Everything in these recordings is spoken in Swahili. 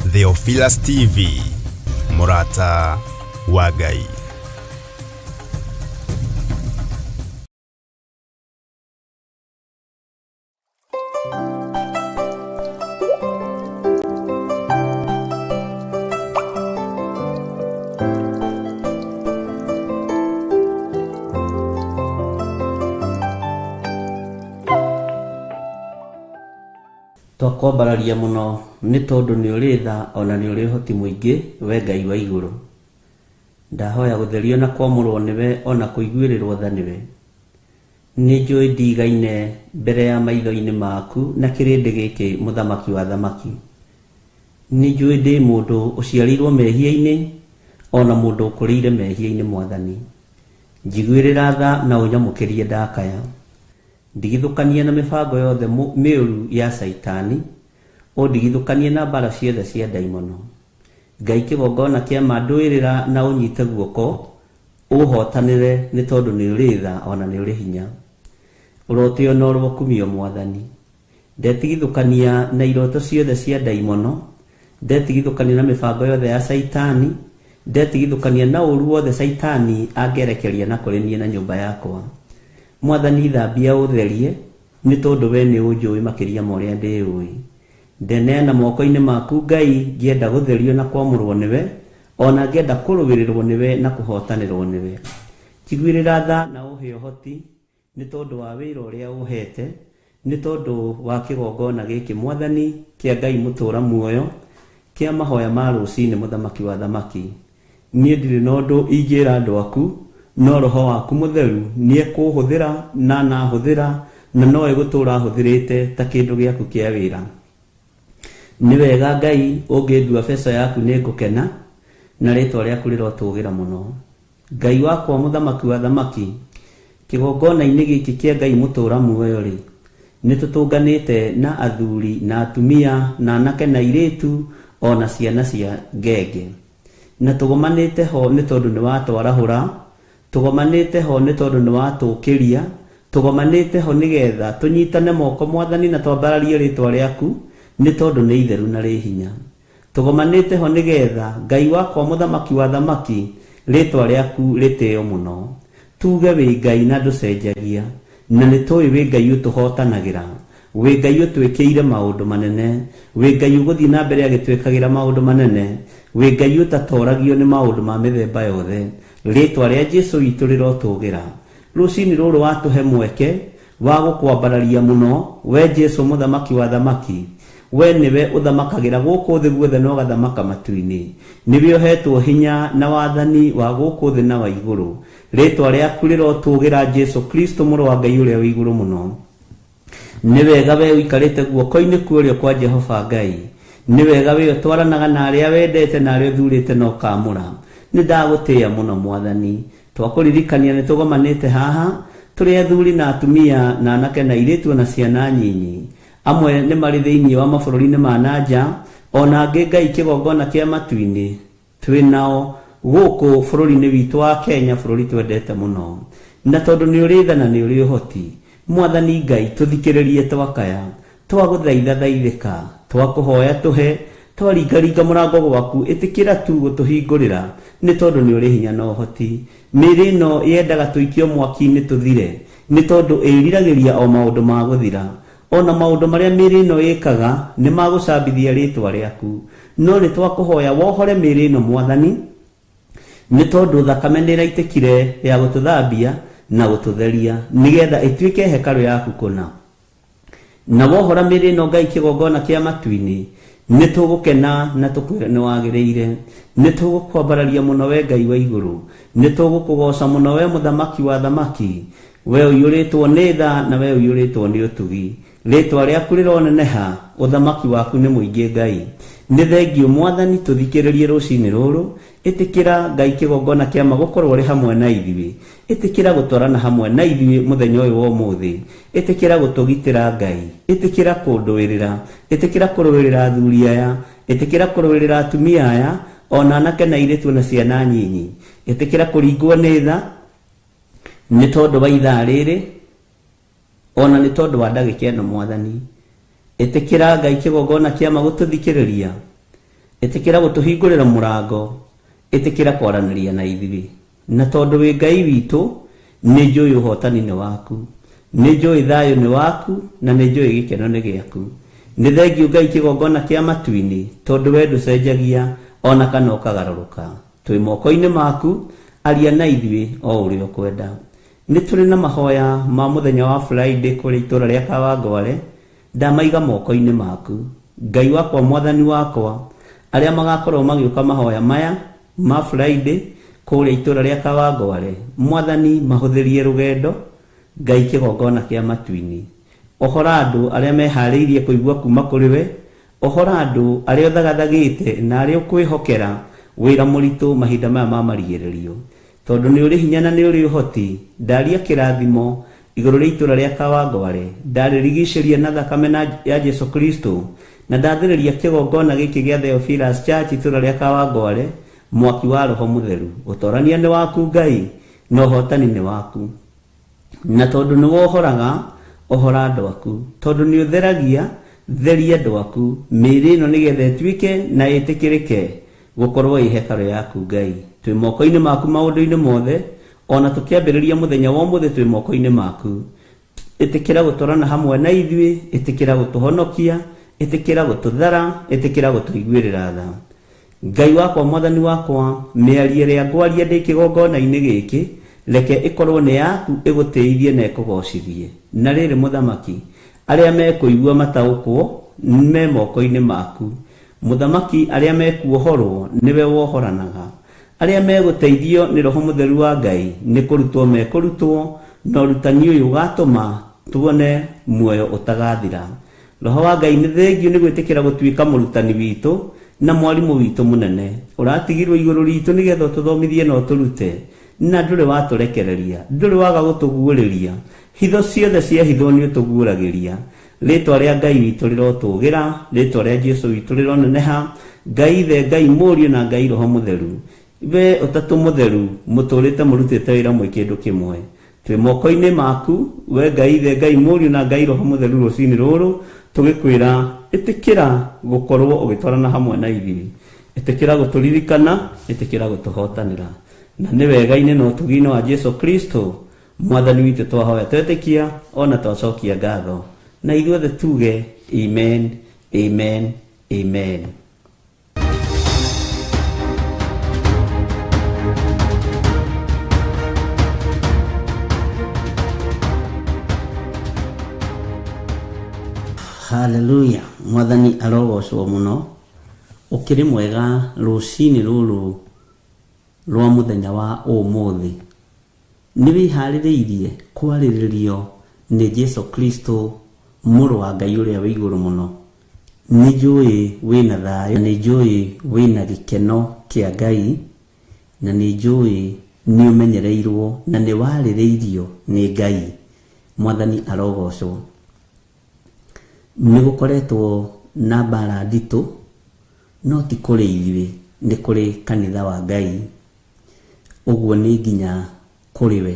Theophilus TV, Murata wa Ngai. Twakwambararia muno ni tondu ni uri tha ona ni uri hoti muingi we Ngai wa iguru. Ndahoya gutherio na kwamurwo niwe ona kuiguirirwo tha niwe. Ni njui ndigaine mbere ya maitho-ini maku na kirindi giki muthamaki wa thamaki. Ni njui ndi mundu uciarirwo mehia-ini ona mundu ukuriire mehia-ini Mwathani. Njiguirira tha na unyamukirie ndakaya. Ndigithukanie na mibango yothe miuru ya Saitani, o ndigithukanie na mbara ciothe cia daimono. Ngai kigongona kia manduirira na unyite guoko uhotanire ni tondu ni uri tha ona ni uri hinya. Urotio no rukumio Mwathani. Ndetigithukania na iroto ciothe cia daimono, ndetigithukania na mibango yothe ya Saitani, ndetigithukania na uru wothe Saitani angerekeria na kurinie na nyumba yakwa. Mwathani thambia utherie ni tondu we ni unjui makiria ma uria ndiui. Ndeneana moko-ini maku Ngai, ngienda gutherio na kwamurwo niwe, ona ngienda kurugirirwo niwe na kuhotanirwo niwe. Kiguirira tha na uhe uhoti ni tondu wa wira uria uhete, ni tondu wa kigongona giki Mwathani kia Ngai mutura muoyo kia mahoya ma rucini muthamaki wa thamaki. Nie ndiri na undu ingira andu aku, no roho waku mutheru nie kuhuthira na nahuthira na no egutura huthirite ta kindu giaku kia wira. Ni wega Ngai ungindua beca yaku ni ngukena na ritwa riaku rirotugira muno. Ngai wakwa muthamaki wa thamaki, kigongona-ini giki kia Ngai mutura muoyo ri ni tutunganite na athuri na atumia na anake na iritu ona ciana cia ngenge, na tugomanite ho ni tondu ni watwarahura, tugomanite ho ni tondu ni watukiria, tugomanite ho nigetha tunyitane moko Mwathani na twambararie ritwa riaku ni tondu ni itheru na ri hinya. Tugomanite ho nigetha Ngai wakwa muthamaki wa thamaki ritwa riaku ritio muno. Tuge wi Ngai na nducenjagia, na ni tui wi Ngai utuhotanagira, wi Ngai utwikiire maundu manene, wi Ngai uguthii na mbere agitwikagira maundu manene, wi Ngai utatoragio ni maundu ma mithemba yothe. Ritwa ria Jesu itu rirotugira. Rucini ruru watuhe mweke wa gukwambararia muno we Jesu muthamaki wa thamaki. We niwe uthamakagira guku thi guothe no gathamaka matu-ini. Niwe uhetwo hinya na wathani wa guku thi na wa iguru. Ritwa riaku rirotugira Jesu Kristo muru wa Ngai uria wi iguru muno. Ni wega we uikarite guoko-ini kuorio kwa Jehova Ngai. Ni wega we utwaranaga na aria wendete na aria uthurite no kamura. Ni ndagutia muno Mwathani. Twakuririkania ni tugomanite haha turi athuri na atumia na anake na iritu na ciana nyinyi. Amwe ni mari thiini wa mabururi-ini ma nanja, ona angi Ngai kigongona kia matu-ini twi nao guku bururi-ini witu wa Kenya, bururi twendete muno. Na tondu ni uri tha na ni uri uhoti, Mwathani Ngai tuthikiririe twakaya, twaguthaitha thaithika, twakuhoya tuhe, twaringaringa murango gwaku, itikira tu gutuhingurira ni tondu ni uri hinya na uhoti. Miri no yendaga tuikio mwaki-ini tuthire, ni tondu iriragiria o maundu ma guthira. Ona maundu maria miri no ikaga ni magucambithia ritwa riaku, no ni twakuhoya wohore miri no Mwathani, ni tondu thakame ni iraitikire ya gututhambia na gututheria nigetha ituike hekalu yaku kuna. Na wohora miri no Ngai kigongona kia matu-ini, ni tugukena na tukwire ni wagiriire, ni tugukwambararia muno we Ngai wa iguru, ni tugukugoca muno we muthamaki wa thamaki. We uyuritwo ni tha na we uyuritwo ni utugi. Ritwa riaku rironeneha, uthamaki waku ni muingi Ngai. Ni thengio Mwathani tuthikiririe rucini ruru, itikira Ngai kigongona kia magukorwo ri hamwe na ithuĩ, itikira gutwarana hamwe na ithuĩ muthenya uyu wa umuthi, itikira gutugitira Ngai, itikira kunduirira, itikira kuruirira athuri aya, itikira kuruirira atumia aya, ona anake na iritu na ciana nyinyi, itikira kuringwo ni tha ni tondu wa ithaa riri, ona ni tondu wa ndagika ino Mwathani. Itikira Ngai kigongona kia magututhikiriria, Itikira gutuhingurira murango, itikira kwaraniria na ithuĩ. Na tondu wi Ngai witũ, nĩ njũĩ ũhotani nĩ waku, nĩ njũĩ thayũ nĩ waku, na nĩ njũĩ gĩkeno nĩ gĩaku. Nĩ thengiũ Ngai kĩgongona kĩa matu-inĩ, tondu we ndũcenjagia ona kana ũkagarũrũka. Twĩ moko-inĩ maku, aria na ithuĩ o ũrĩa ũkwenda. Nĩ tũrĩ na mahoya ma mũthenya wa Friday kũrĩ itũũra rĩa Kawangware, ndamaiga moko-inĩ maku. Ngai wakwa, mwathani wakwa, arĩa magakorwo magĩũka mahoya maya ma Friday kũrĩa itũũra rĩa Kawangware, mwathani mahũthĩrie rũgendo. Ngai kĩgongona kĩa matu-inĩ, ohora andũ arĩa meharĩirie kũigua kuma kũrĩ we, ohora andũ arĩa ũthagathagĩte na arĩa ũkwĩhokera wĩra mũritũ mahinda maya ma marigĩrĩrio. Tondũ nĩ ũrĩ hinya na nĩ ũrĩ ũhoti, ndaria kĩrathimo igũrũ rĩa itũũra rĩa Kawangware, ndarĩrigicĩria na thakame ya Jesu Kristo, na ndathĩrĩria kĩgongona gĩkĩ gĩa Theophilus Church itũũra rĩa Kawangware mwaki wa Roho Mũtheru. Ũtorania nĩ waku Ngai, na ũhotani nĩ waku. Na tondu nĩ wohoraga, ohora andũ aku. Tondu nĩ ũtheragia, theria andũ aku. Mĩĩrĩ ĩno nĩgetha ĩtuĩke na ĩtĩkĩrĩke gũkorwo ĩ hekarũ yaku Ngai. Twĩ moko-inĩ maku maũndũ-inĩ mothe, ona tũkĩambĩrĩria mũthenya wa ũmũthĩ twĩ moko-inĩ maku. Ĩtĩkĩra gũtwarana hamwe na ithuĩ, ĩtĩkĩra gũtũhonokia, ĩtĩkĩra gũtũthara, ĩtĩkĩra gũtũiguĩrĩra tha. Ngai wakwa, mwathani wakwa, mĩario ĩrĩa ngwaria ndĩ kĩgongona-inĩ gĩkĩ, reke ĩkorwo nĩ yaku, ĩgũteithie na ĩkũgocithie. Na rĩrĩ mũthamaki, arĩa mekũigua mataũkwo me moko-inĩ maku. Mũthamaki, arĩa mekuohorwo nĩwe wohoranaga. Arĩa megũteithio nĩ Roho Mũtheru wa Ngai nĩ kũrutwo mekũrutwo, na ũrutani ũyũ ũgatũma tuone muoyo ũtagathira. Roho wa Ngai nĩ thengio nĩ gwĩtĩkĩra gũtuĩka mũrutani witũ na mwarimũ witũ mũnene. Ũratigirwo igũrũ ritũ nĩgetha ũtũthomithie na ũtũrute, na ndũrĩ watũrekereria, ndũrĩ waga gũtũguũrĩria. Hitho ciothe ciahithwo nĩ ũtũguũragĩria. Rĩtwa rĩa Ngai witũ rĩrotũgĩra, rĩtwa rĩa Jesu witũ rĩroneneha. Ngai Ithe, Ngai Mũriũ na Ngai Roho Mũtheru, we ũtatũ mũtheru, mũtũrĩte mũrutĩte wĩra mwĩ kĩndũ kĩmwe. Twĩ moko-inĩ maku, we Ngai Ithe, Ngai Mũriũ na Ngai Roho Mũtheru, rũcinĩ rũrũ tũgĩkwĩra ĩtĩkĩra gũkorwo ũgĩtwarana hamwe na ithuĩ, ĩtĩkĩra gũtũririkana, ĩtĩkĩra gũtũhotanĩra. Na nĩ wega-inĩ na ũtugi-inĩ wa Jesu Kristo mwathani witũ twahoya twetĩkia, ona twacokia ngatho, na ithuothe tuge amen, amen, amen. Hallelujah. Mwathani arogocwo mũno. Ũkĩrĩ mwega rũcinĩ rũrũ rwa mũthenya wa ũmũthĩ. Nĩ wĩharĩrĩirie kwarĩrĩrio nĩ Jesu Kristo, mũrũ wa Ngai ũrĩa wĩ igũrũ mũno. Nĩ njũĩ wĩna thayũ, nĩ njũĩ wĩna gĩkeno kĩa Ngai, na nĩ njũĩ nĩ ũmenyereirwo na nĩ warĩrĩirio nĩ Ngai. Mwathani arogocwo. Nĩ gũkoretwo na mbara nditũ, no ti kũrĩ ithuĩ, nĩ kũrĩ kanitha wa Ngai. Ũguo nĩ nginya kũrĩ we.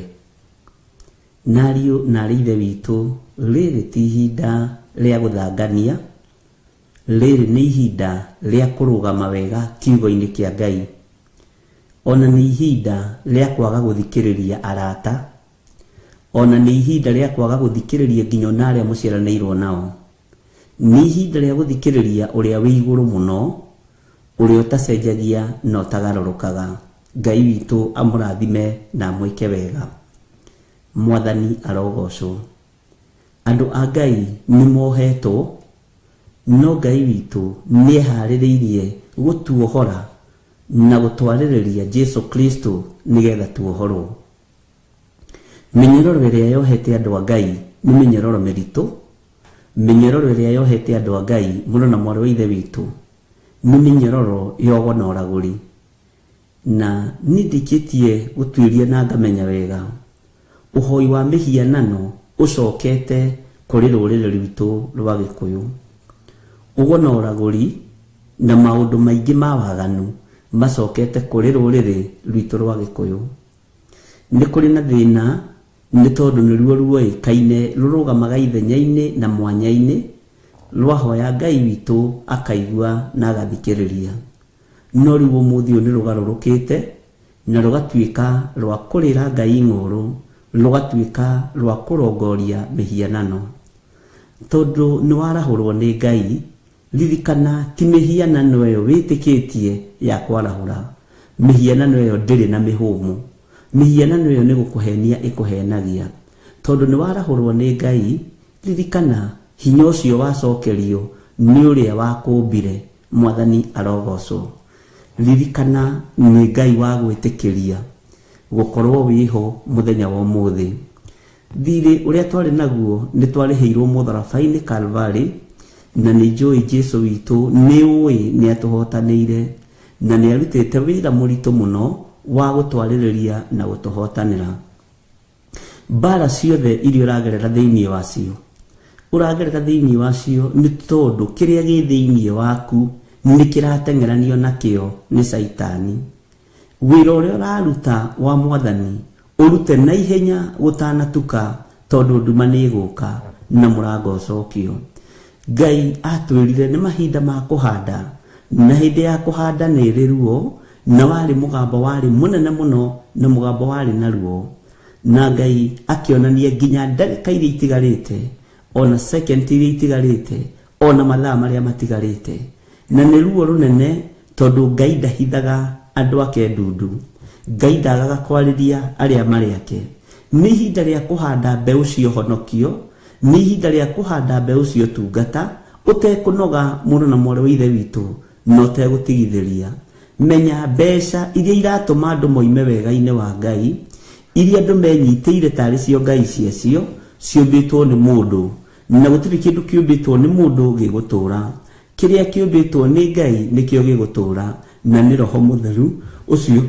Nariũ na arĩ ithe witũ, rĩrĩ ti ihinda rĩa gũthangania, rĩrĩ nĩ ihinda rĩa kũrũgama wega kiugo-inĩ kĩa Ngai. Ona nĩ ihinda rĩa kwaga gũthikĩrĩria arata, ona nĩ ihinda rĩa kwaga gũthikĩrĩria nginya na arĩa mũciaranĩirwo nao. Nĩ ihinda rĩa gũthikĩrĩria ũrĩa wĩ igũrũ mũno, ũrĩa ũtacenjagia na ũtagarũrũkaga. Ngai witũ amũrathime na amwĩke wega. Mwathani arogocwo. Andũ a Ngai nĩ mohetwo, no Ngai witũ nĩ eharĩrĩirie gũtuohora na gũtwarĩrĩria Jesu Kristo nĩgetha tuohorwo. Mĩnyororo ĩrĩa yohete andũ a Ngai nĩ mĩnyororo mĩritũ. Mĩnyororo ĩrĩa yohete andũ a Ngai, mũrũ na mwarĩ wa ithe witũ, nĩ mĩnyororo ya ũgona-ũragũri. Na niĩ ndikĩtie gũtuĩria na ngamenya wega, ũhoi wa mĩhianano ũcokete kũrĩ rũrĩrĩ rwitũ rwa Gĩkũyũ. Ũgona-ũragũri na maũndũ maingĩ ma waganu macokete kũrĩ rũrĩrĩ rwitũ rwa Gĩkũyũ. Nĩ kũrĩ na thĩna, nĩ tondũ nĩruo ruoĩkaine rũrũgamaga ithenya-inĩ na mwanya-inĩ, rwahoya Ngai witũ akaigua na agathikĩrĩria. no riu umuthi ni rugarurukite na rugatuika rwa kurira Ngai ng'uru, rugatuika rwa kurongoria mihianano. Tondu ni warahurwo ni Ngai, ririkana ti mihianano iyo witikitie ya kwarahura. Mihianano iyo ndiri na mihumu. Mihianano iyo ni gukuhenia ikuhenagia. Tondu ni warahurwo ni Ngai, ririkana hinya ucio wacokerio ni uria wakumbire. Mwathani arogocwo. Ririkana ni Ngai wa gwitikiria gukorwo wiho muthenya wa umuthi. Thiri uria twari naguo ni twariheirwo mutharabai-ini Calvary, na ni njui Jesu witu ni ui ni atuhotanire na ni arutite wira muritu muno wa gutwaririria na gutuhotanira. Bara ciothe iria uragerera thiini wacio, uragerera thiini wacio ni tondu kiria gi thiini waku ni kiratengeranio nakio ni Saitani. Wira uria uraruta wa Mwathani urute na ihenya gutanatuka, tondu nduma ni guka na murango cokio. Ngai atwirire ni mahinda ma kuhanda, na hindi ya kuhanda ni riruo, na wari mugambo wari munene muno na mugambo wari na ruo. Na Ngai akionania nginya ndarika iria itigarite, ona second iria itigarite, ona mathaa maria matigarite. Na ni ruo runene tondu Ngai ndahithaga andu ake ndundu. Ngai ndagaga kwariria aria mari ake. Ni ihinda ria kuhanda mbeu cio honokio, ni ihinda ria kuhanda mbeu cio tungata, utekunoga mundu na mwari wa ithe witu no tegutigithiria. Menya mbeca iria iratuma andu moime wega-ini wa Ngai, iria andu menyitire tari cio Ngai ciecio, ciumbitwo ni mundu, na gutiri kindu kiumbitwo ni mundu gigutura. Kiria kiumbitwo ni Ngai nikio gigutura, na ni Roho Mutheru ucio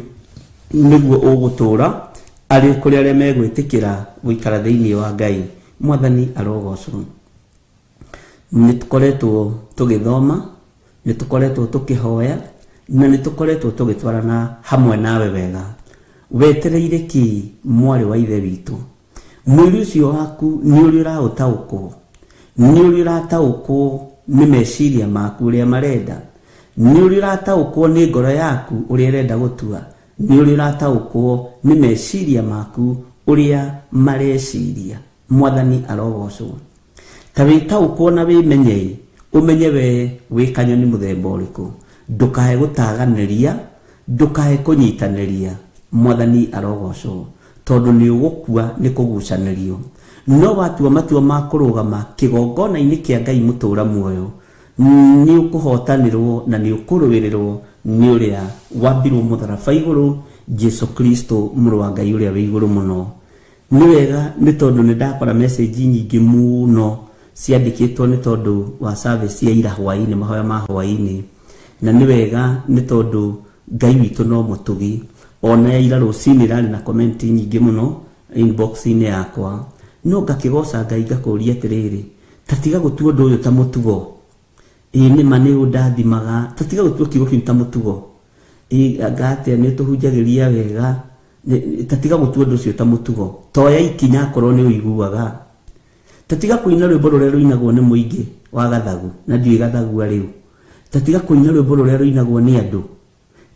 niguo ugutura ari kuri aria megwitikira guikara thiini wa Ngai. Mwathani arogocwo. Nitukoretwo tugithoma, nitukoretwo tukihoya, na nitukoretwo tugitwarana hamwe nawe wega. Wetereire ki mwari wa ithe witu? Mwiri ucio waku ni uri urautaukwo, ni uri urataukwo ni meciria maku uria marenda, ni uri urataukwo ni ngoro yaku uria irenda gutua, ni uri urataukwo ni meciria maku uria mareciria. Mwathani arogocwo. Ta witaukwo na wimenyei, umenye we wikanyoni muthemba uriku. Ndukahe gutaganiria, ndukahe kunyitaniria. Mwathani arogocwo. Tondu ni ugukua ni kugucanirio. No watua matua ma kurugama kigongona-ini kia Ngai mutura muoyo, ni ukuhotanirwo na ni ukuruwirirwo ni uria wambirwo mutharabai iguru, Jesu Kristo muru wa Ngai uria wi iguru muno. Ni wega ni tondu ni ndakora message nyingi muno ciandikitwo ni tondu wa service ya ira hwaini, mahoya ma hwaini. Na ni wega ni tondu Ngai witu no mutugi. Ona ya ira rucini rari na comment nyingi muno inbox-ini yakwa, no ngakigoca Ngai ngakuria atiriri, tatiga gutua undu uyu ta mutugo. Ni mani undathimaga, tatiga gutua kiugo kiu ta mutugo. Agate ni tuhunjagiria wega, tatiga gutua undu ucio ta mutugo. Toya ikinya korwo ni uiguaga. Tatiga kuina rwimbo ruria ruinagwo ni muingi wa gathagu, na ndiui gathagua riu. Tatiga kuina rwimbo ruria ruinagwo ni andu.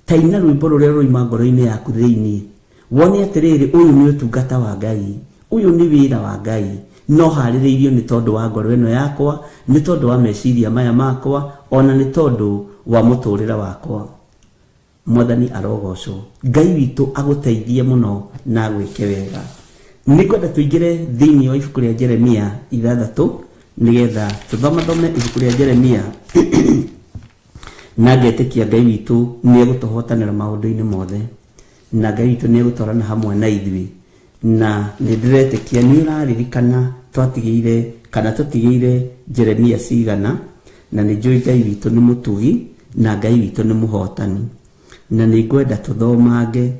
Taina rwimbo ruria ruima ngoro-ini yaku thiini. Wone atiriri, uyu ni utungata wa Ngai, uyu ni wira wa Ngai. No haririirio ni tondu wa ngoro ino yakwa, ni tondu wa meciria maya makwa, ona ni tondu wa muturira wakwa. Mwathani arogocwo. Ngai witu aguteithie muno na agwike wega. Nikwenda tuingire thiini wa ibuku ria Jeremia 6 nigetha tuthome ibuku ria Jeremia na ngetikia Ngai witu ni egutuhotanira maundu-ini mothe, na Ngai witu ni egutwarana hamwe na ithui, na ni ndiretikia ni uraririkana twatigiire kana tutigiire Jeremia cigana, na ni njui Ngai witu ni mutugi na Ngai witu ni muhotani, na ni ngwenda tuthomange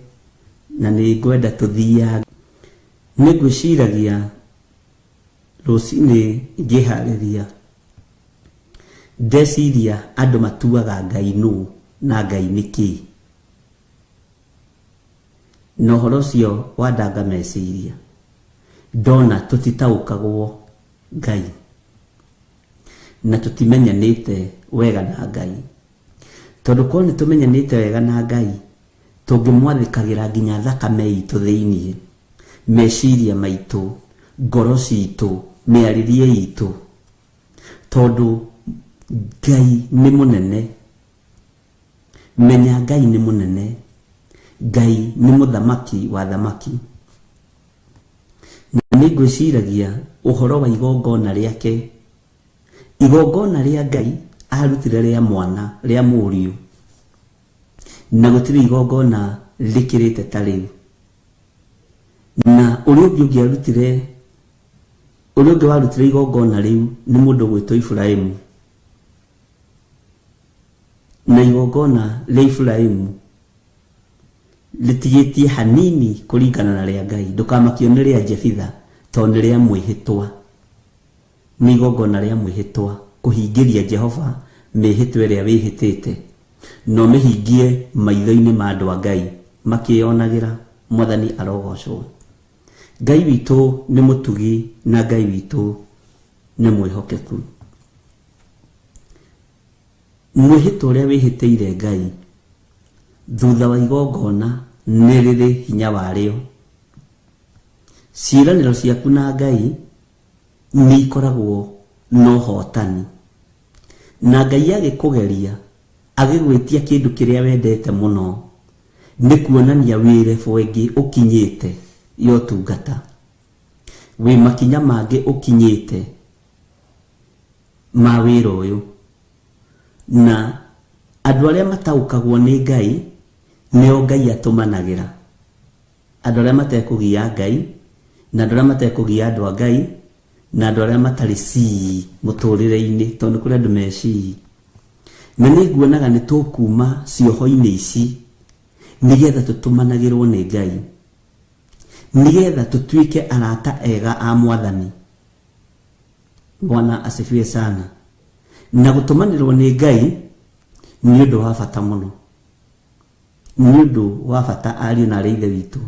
na ni ngwenda tuthiage. Ni gwiciragia rucini ngihariria ndeciria andu matuaga Ngai nu na Ngai niki. No horo cio wandanga meciria, ndona tutitaukagwo Ngai na tutimenyanite wega na Ngai, tondu ko ni tumenyanite wega na Ngai tungimwathikagira nginya thakame itu thiini meciria maitu ngoro citu miaririe itu tondu Ngai ni munene. Menya Ngai ni munene. Ngai ni muthamaki wa thamaki. Na nigwiciragia uhoro wa igongona riake. Igongona ria Ngai arutire ria mwana ria muriu. Na gutiri igongona likirite ta riu. Na uria ungi warutire igongona riu ni mundu gwitwo Ibrahimu. Na igongona ria Ibrahimu litigitie hanini kuringana na ria Ngai. Ndukamakio ni ria Jefitha tondu ni ria mwihitwa. Ni igongona ria mwihitwa kuhingiria Jehova mihitwa ria wihitite no mihingie maitho-ini ma andu a Ngai makionagira. Mwathani arogocwo. Ngai witu ni mutugi na Ngai witu ni mwihokeku. Mwihitwa ria wihitire Ngai thutha wa igongona ni riri hinya wario. Ciiraniro ciaku na Ngai ni ikoragwo no hotani. Na Ngai agikugeria agigwitia kindu kiria wendete muno ni kuonania wirefu wengi ukinyite yo tungata. Wi makinya mangi ukinyite ma wira uyu. Na andu aria mataukagwo ni Ngai nio Ngai atumanagira. Andu aria matekugia Ngai na andu aria matekugia andu a Ngai na andu aria matari muturire-ini tondu kuri andu meci. Na niguonaga ni tukuma cioho-ini ici nigetha tutumanagirwo ni Ngai, nigetha tutuike arata ega a Mwathani. Bwana asifiwe sana. Na gutumanirwo ni Ngai ni undu wa bata muno. Ni undu wa bata ari na ri ithe witu.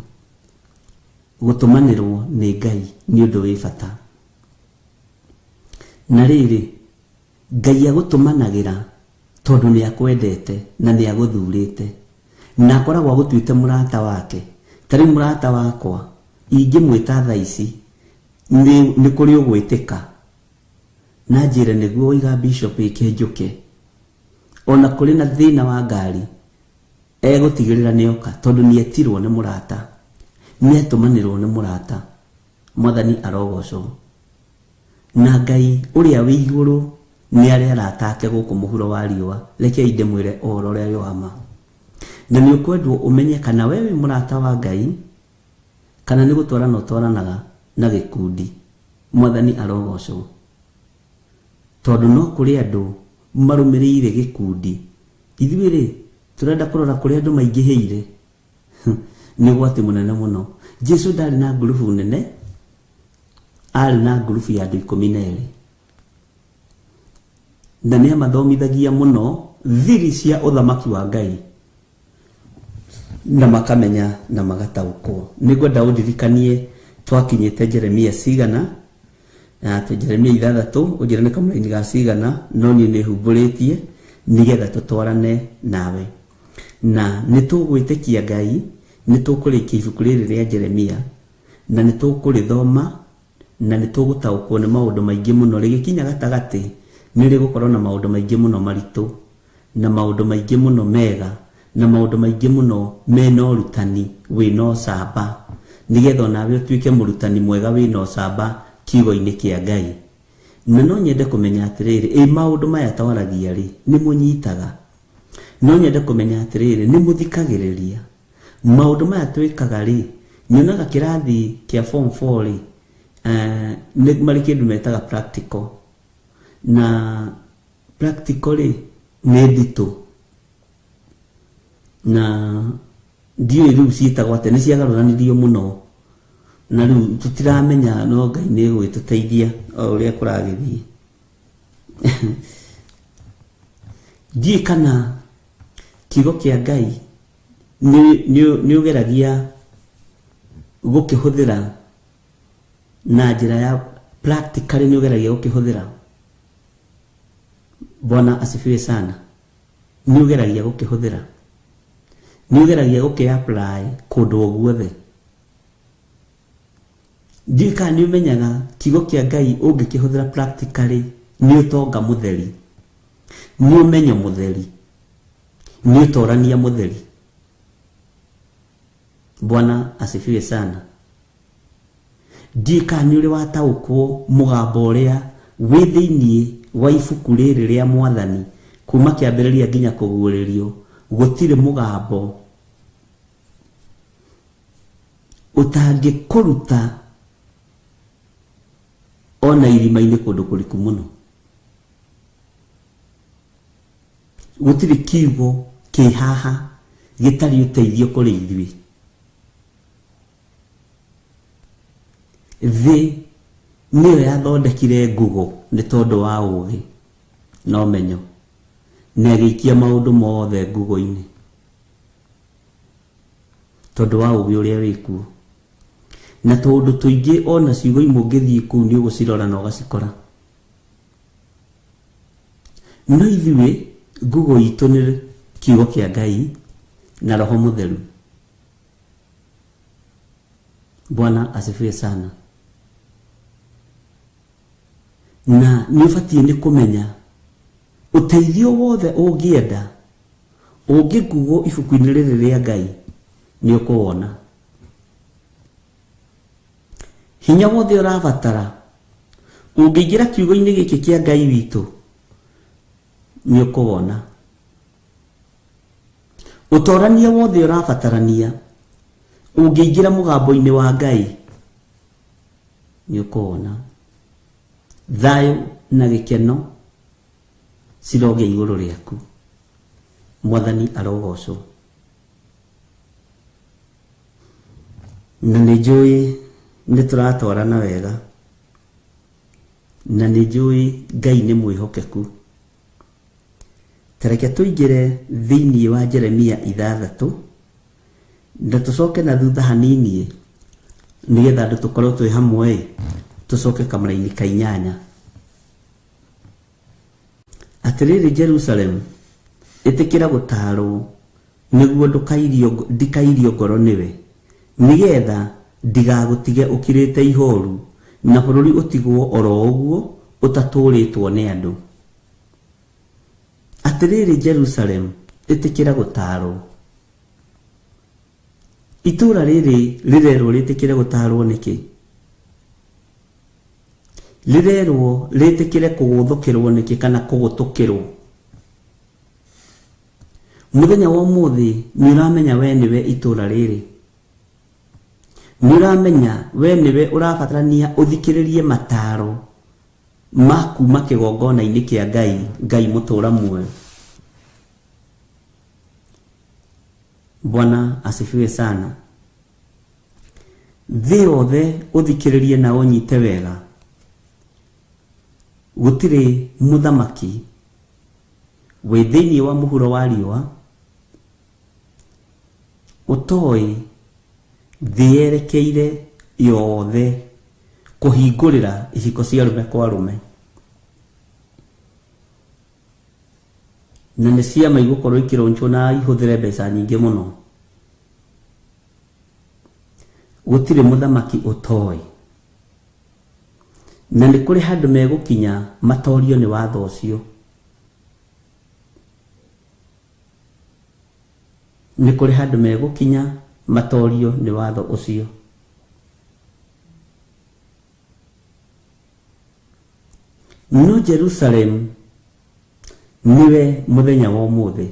Gutumanirwo ni Ngai ni undu wi bata. Na riri Ngai agutumanagira tondu ni akwendete na ni aguthurite na akoragwo agutuite murata wake. Tari murata wakwa ingimwita thaa ici ni kuri ugwitika na njire niguo iga bishop ikinjuke ona kuri na thina wa ngari egutigirira nioka tondu ni etirwo ni murata, ni atumanirwo ni murata. Mwathani arogocwo. Na Ngai uria wi iguru ni aria aratake guku muhuro wa riua. Reke inde mwire ohoro ria yohama. Na ni ukwendwo umenye kana wewe murata wa Ngai kana ni gutwarana utwaranaga na gikundi. Mwathani arogocwo. Tondu no kuri andu marumirire gikundi. Ithuire turenda kurora kuri andu maingiheire. Ni gwati munene muno. Jesu ndari na ngurubu nene, ari na ngurubu ya andu 12. Na ni amathomithagia muno thiri cia uthamaki wa Ngai na makamenya na magataukwo. Nigwenda undirikanie twakinyite Jeremia cigana na Jeremia 6 ujire ni kamuraini ga cigana no ni nihumburitie nigetha tutwarane nawe. Na nitugwitikia Ngai, nitukurikia ibuku riri ria Jeremia na nitukurithoma na nitugutaukwo ni maundu maingi muno. Rigikinya gatagati ni rigukorwo na maundu maingi muno maritu na maundu maingi muno mega na maundu maingi muno mena urutani wina ucamba, nigetha nawe utuike murutani mwega wina ucamba kiugo-ini kia Ngai. Na no nyende kumenya atiriri maundu maya twaragia ri ni munyitaga. No nyende kumenya atiriri ni muthikagiriria maundu maya twikaga ri. Nyonaga kirathi kia form 4 ri ni mari kindu metaga practical. Na practical ri ni nditu na ndiyo riu ciitagwo ate ni ciagaruranirio muno. Na riu tutiramenya no Ngai ni gwituteithia o uria kuragithie. Ndiye kana kigo kia Ngai ni ugeragia gukihuthira na njira ya practically, ni ugeragia gukihuthira. Bwana asifiwe sana. nĩ ũgeragia gũkĩhũthĩra, nĩ ũgeragia gũkĩ-apply kũndũ o guothe. Ndiũĩ kana nĩ ũmenyaga kiugo kĩa Ngai ũngĩkĩhũthĩra practically nĩ ũtonga mũtheri, nĩ ũmenyo mũtheri, nĩ ũtorania mũtheri. Bwana asifiwe sana. Ndiũĩ kana nĩ ũrĩ wataũkwo mũgambo ũrĩa wĩ thĩinĩ wa ibuku rĩrĩ rĩa Mwathani kuma kĩambĩrĩria nginya kũguũrĩrio. Gũtirĩ mũgambo ũtangĩkũruta ona irima-inĩ kũndũ kũriku mũno. Gũtirĩ kiugo kĩ haha gĩtarĩ ũteithio kũrĩ ithuĩ. Thĩ nĩyo yathondekire Google nĩ tondũ wa ũũgĩ na ũmenyo, na ĩgĩikia maũndũ mothe Google-inĩ tondũ wa ũũgĩ ũrĩa wĩkuo. Na tondũ tũingĩ ona ciugo imwe ũngĩthiĩ kũu nĩ ũgũcirora na ũgacikora. No ithuĩ Google itũ nĩ kiugo kĩa Ngai na Roho Mũtheru. Bwana asifiwe sana. Na nĩ ũbatiĩ nĩ kũmenya ũteithio wothe ũngĩenda ũngĩ-Google ibuku-inĩ rĩrĩ rĩa Ngai nĩ ũkũwona. Hinya wothe ũrabatara ũngĩingĩra kiugo-inĩ gĩkĩ kĩa Ngai witũ nĩ ũkũwona. Ũtorania wothe ũrabatarania ũngĩingĩra mũgambo-inĩ wa Ngai nĩ ũkũwona. Thayũ na gĩkeno ciroge igũrũ rĩaku. Mwathani arogocwo. Na nĩ njũĩ nĩ tũratwarana wega, na nĩ njũĩ Ngai nĩ mwĩhokeku. Tareke tũingĩre thĩinĩ wa Jeremia 6 na tũcoke na thutha hanini nĩgetha andũ tũkorwo twĩ hamwe, tũcoke kamũra-inĩ ka 8. Atĩrĩrĩ Jerusalem, ĩtĩkĩra gũtaarwo nĩguo ndikairio ngoro nĩwe, nĩgetha ndigagũtige ũkirĩte ihooru na bũrũri ũtigwo oro ũguo ũtatũrĩtwo nĩ andũ. Atĩrĩrĩ Jerusalem, ĩtĩkĩra gũtaarwo. Itũũra rĩrĩ rĩrerwo rĩtĩkĩre gũtaarwo nĩkĩ? Rĩrerwo rĩtĩkĩre kũgũthũkĩrwo nĩkĩ kana kũgũtũkĩrwo? Mũthenya wa ũmũthĩ nĩ ũramenya we nĩwe itũũra rĩrĩ. Nĩ ũramenya we nĩwe ũrabatarania ũthikĩrĩrie mataaro ma kuma kĩgongona-inĩ kĩa Ngai, Ngai mũtũũra muoyo. Bwana asifiwe sana. Thĩ yothe ũthikĩrĩrie na ũnyite wega. Gũtirĩ mũthamaki wĩ thĩinĩ wa mũhuro wa riũa ũtoĩ thĩ yerekeire yothe kũhingũrĩra ihiko cia arũme kwa arũme. Na nĩ ciama igũkorwo ikĩronchwo na ihũthĩre mbeca nyingĩ mũno. Gũtirĩ mũthamaki ũtoĩ. Na nĩ kũrĩ handũ megũkinya matorio nĩ watho ũcio. Nĩ kũrĩ handũ megũkinya matorio nĩ watho ũcio. No Jerusalem niwe mũthenya wa ũmũthĩ.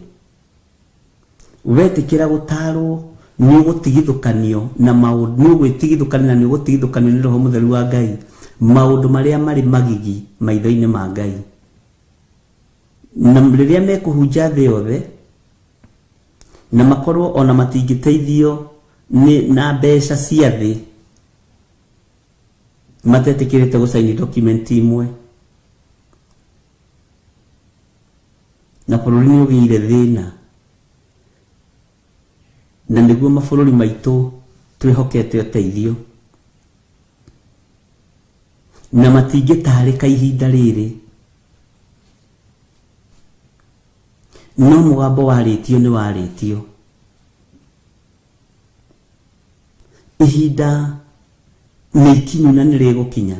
Wetĩkĩra gũtaarwo nĩ ũgũtigithũkanio na maũndũ, nĩ ũgwĩtigithũkanio na nĩ ũgũtigithũkanio nĩ Roho Mũtheru wa Ngai maũndũ marĩa marĩ magigi maitho-inĩ ma Ngai. Na rĩrĩa mekũhunja thĩ yothe na makorwo ona matingĩteithio na mbeca cia thĩ, matetĩkĩrĩte gũcaini document imwe, na bũrũri nĩ ũgĩire thĩna, na nĩguo mabũrũri maitũ twĩhokete ũteithio, na matingĩtaarĩka ihinda rĩrĩ. no mugambo warĩtio nĩ warĩtio. Ihinda nĩ ikinyu na nĩrĩgũkinya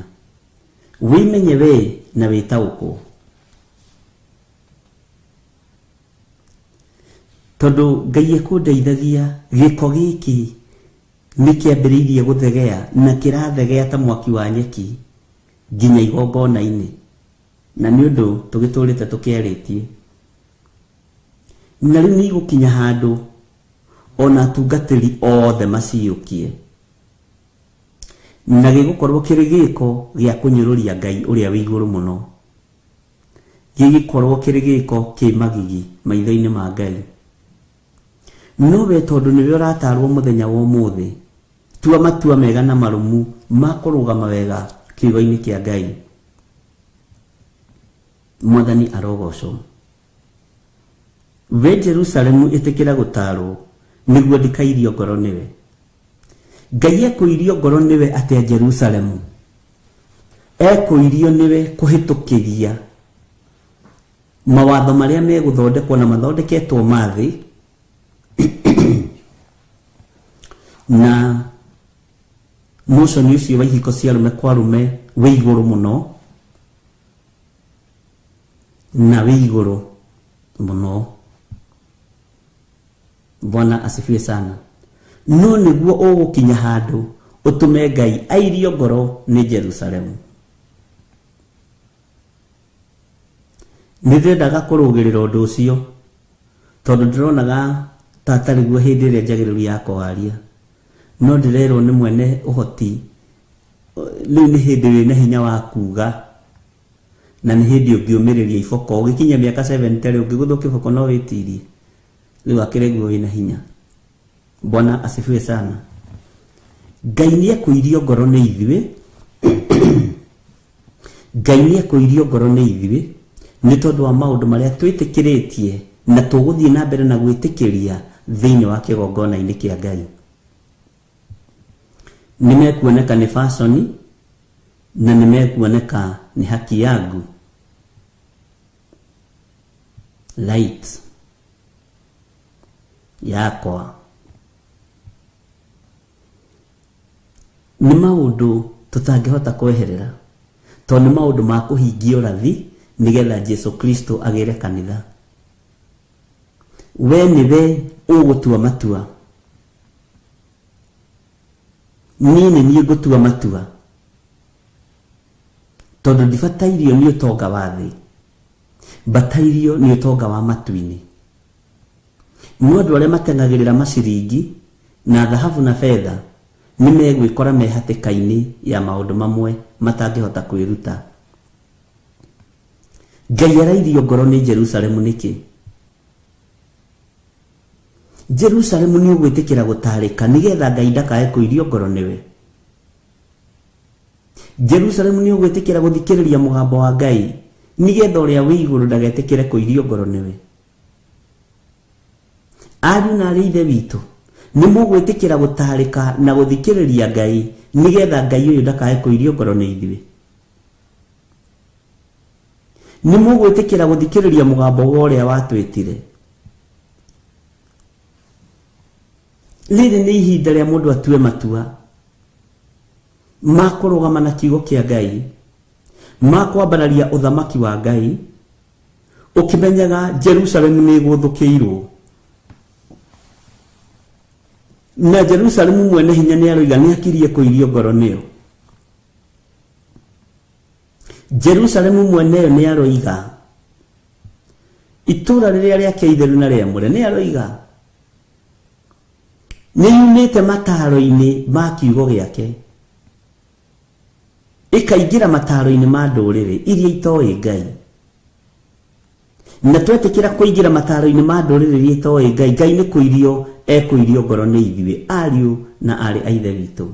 wĩmenye we na wĩtaũkwo, tondũ Ngai ekũndeithagia. Gĩko gĩkĩ nĩ kĩambĩrĩirie gũthegea na kĩrathegea ta mwaki wa nyeki nginya igongona-inĩ, na nĩ ũndũ tũgĩtũrĩte tũkĩarĩtie. Na rĩu nĩ igũkinya handũ ona atungatĩri othe maciyũkie, na gĩgũkorwo kĩrĩ gĩko gĩa kũnyũrũria Ngai ũrĩa wĩ igũrũ mũno, gĩgĩkorwo kĩrĩ gĩko kĩ magigi maitho-inĩ ma Ngai. No we tondũ nĩwe ũratarwo mũthenya wa ũmũthĩ, tua matua mega na marũmu ma kũrũgama wega kiugo-inĩ kĩa Ngai. Mwathani arogocwo. We Jerusalemu ĩtĩkĩra gũtarwo nĩguo ndikairio ngoro nĩwe. Ngai ekũirio ngoro nĩwe atĩa Jerusalemu? Ekũirio nĩwe kũhĩtũkĩria mawatho marĩa megũthondekwo na mathondeketwo mathĩ na motion ũcio wa ihiko cia arũme kwa arũme wĩ igũrũ mũno na wĩ igũrũ mũno. Bwana asifiwe sana. No nĩguo ũgũkinya handũ ũtũme Ngai airio ngoro nĩ Jerusalemu. Nĩndendaga kũrũgĩrĩra ũndũ ũcio tondũ ndĩronaga tatarĩ guo hĩndĩ ĩrĩa njagĩrĩru ya kwaria, no ndĩrerwo nĩ mwene ũhoti rĩu nĩ hĩndĩ wĩna hinya wa kuga na nĩ hĩndĩ ũngĩũmĩrĩria iboko. Ũgĩkinya mĩaka 70 ũngĩgũthwo kĩboko no wĩtirie, rĩu akĩrĩ guo wĩna hinya. Bwana asifiwe sana. Ngai nĩ ekũirio ngoro nĩ ithuĩ Ngai nĩ ekũirio ngoro nĩ ithuĩ nĩ tondũ wa maũndũ marĩa twĩtĩkĩrĩtie na tũgũthiĩ na mbere na gwĩtĩkĩria thĩinĩ wa kĩgongona-inĩ kĩa Ngai. Nĩmekuoneka nĩ fashion na nĩmekuoneka nĩ haki yangu. Light yakwa nĩ maũndũ tũtangĩhota kweherera, tondũ nĩ maũndũ ma kũhingia ũrathi nĩgetha Jesu Kristo agĩre kanitha. We nĩwe ũgũtua matua, niĩ nĩ niĩ ngũtua matua, tondũ ndibatairio nĩ ũtonga wa thĩ, batairio nĩ ũtonga wa matu-inĩ. No andũ arĩa matengagĩrĩra maciringi na thahabu na fedha nĩ megwĩkora me hatĩka-inĩ ya maũndũ mamwe matangĩhota kwĩruta. Ngai arairio ngoro nĩ Jerusalemu nĩkĩ? Jerusalemu nĩ ũgwĩtĩkĩra gũtarĩka nĩgetha Ngai ndakae kũirio ngoro nĩwe. Jerusalemu nĩ ũgwĩtĩkĩra gũthikĩrĩria mũgambo wa Ngai nĩgetha ũrĩa wĩ igũrũ ndagetĩkĩre kũirio ngoro nĩwe. Ariũ na aarĩ a Ithe witũ, nĩ mũgwĩtĩkĩra gũtarĩka na gũthikĩrĩria Ngai nĩgetha Ngai ũyũ ndakae kũirio ngoro nĩ ithuĩ. Nĩ mũgwĩtĩkĩra gũthikĩrĩria mũgambo wa ũrĩa watwĩtire. Rĩrĩ nĩ ihinda rĩa mũndũ atue matua ma kũrũgama na kiugo kĩa Ngai, ma kwambararia ũthamaki wa Ngai, ũkĩmenyaga Jerusalemu nĩ ĩgũthũkĩirwo. Na Jerusalemu mwene hinya nĩ aroiga nĩ akirie kũirio ngoro nĩyo. Jerusalemu mwene nĩ aroiga itũũra rĩrĩa rĩake itheru na rĩamũre, nĩ aroiga nĩ yumĩte mataro-inĩ ma kiugo gĩake ĩkaingĩra mataro-inĩ ma ndũrĩrĩ iria itoĩ Ngai. Na twetĩkĩra kũingĩra mataro-inĩ ma ndũrĩrĩ iria itoĩ Ngai, Ngai nĩ kũirio ekũirio ngoro nĩ ithuĩ ariũ na aarĩ a Ithe witũ.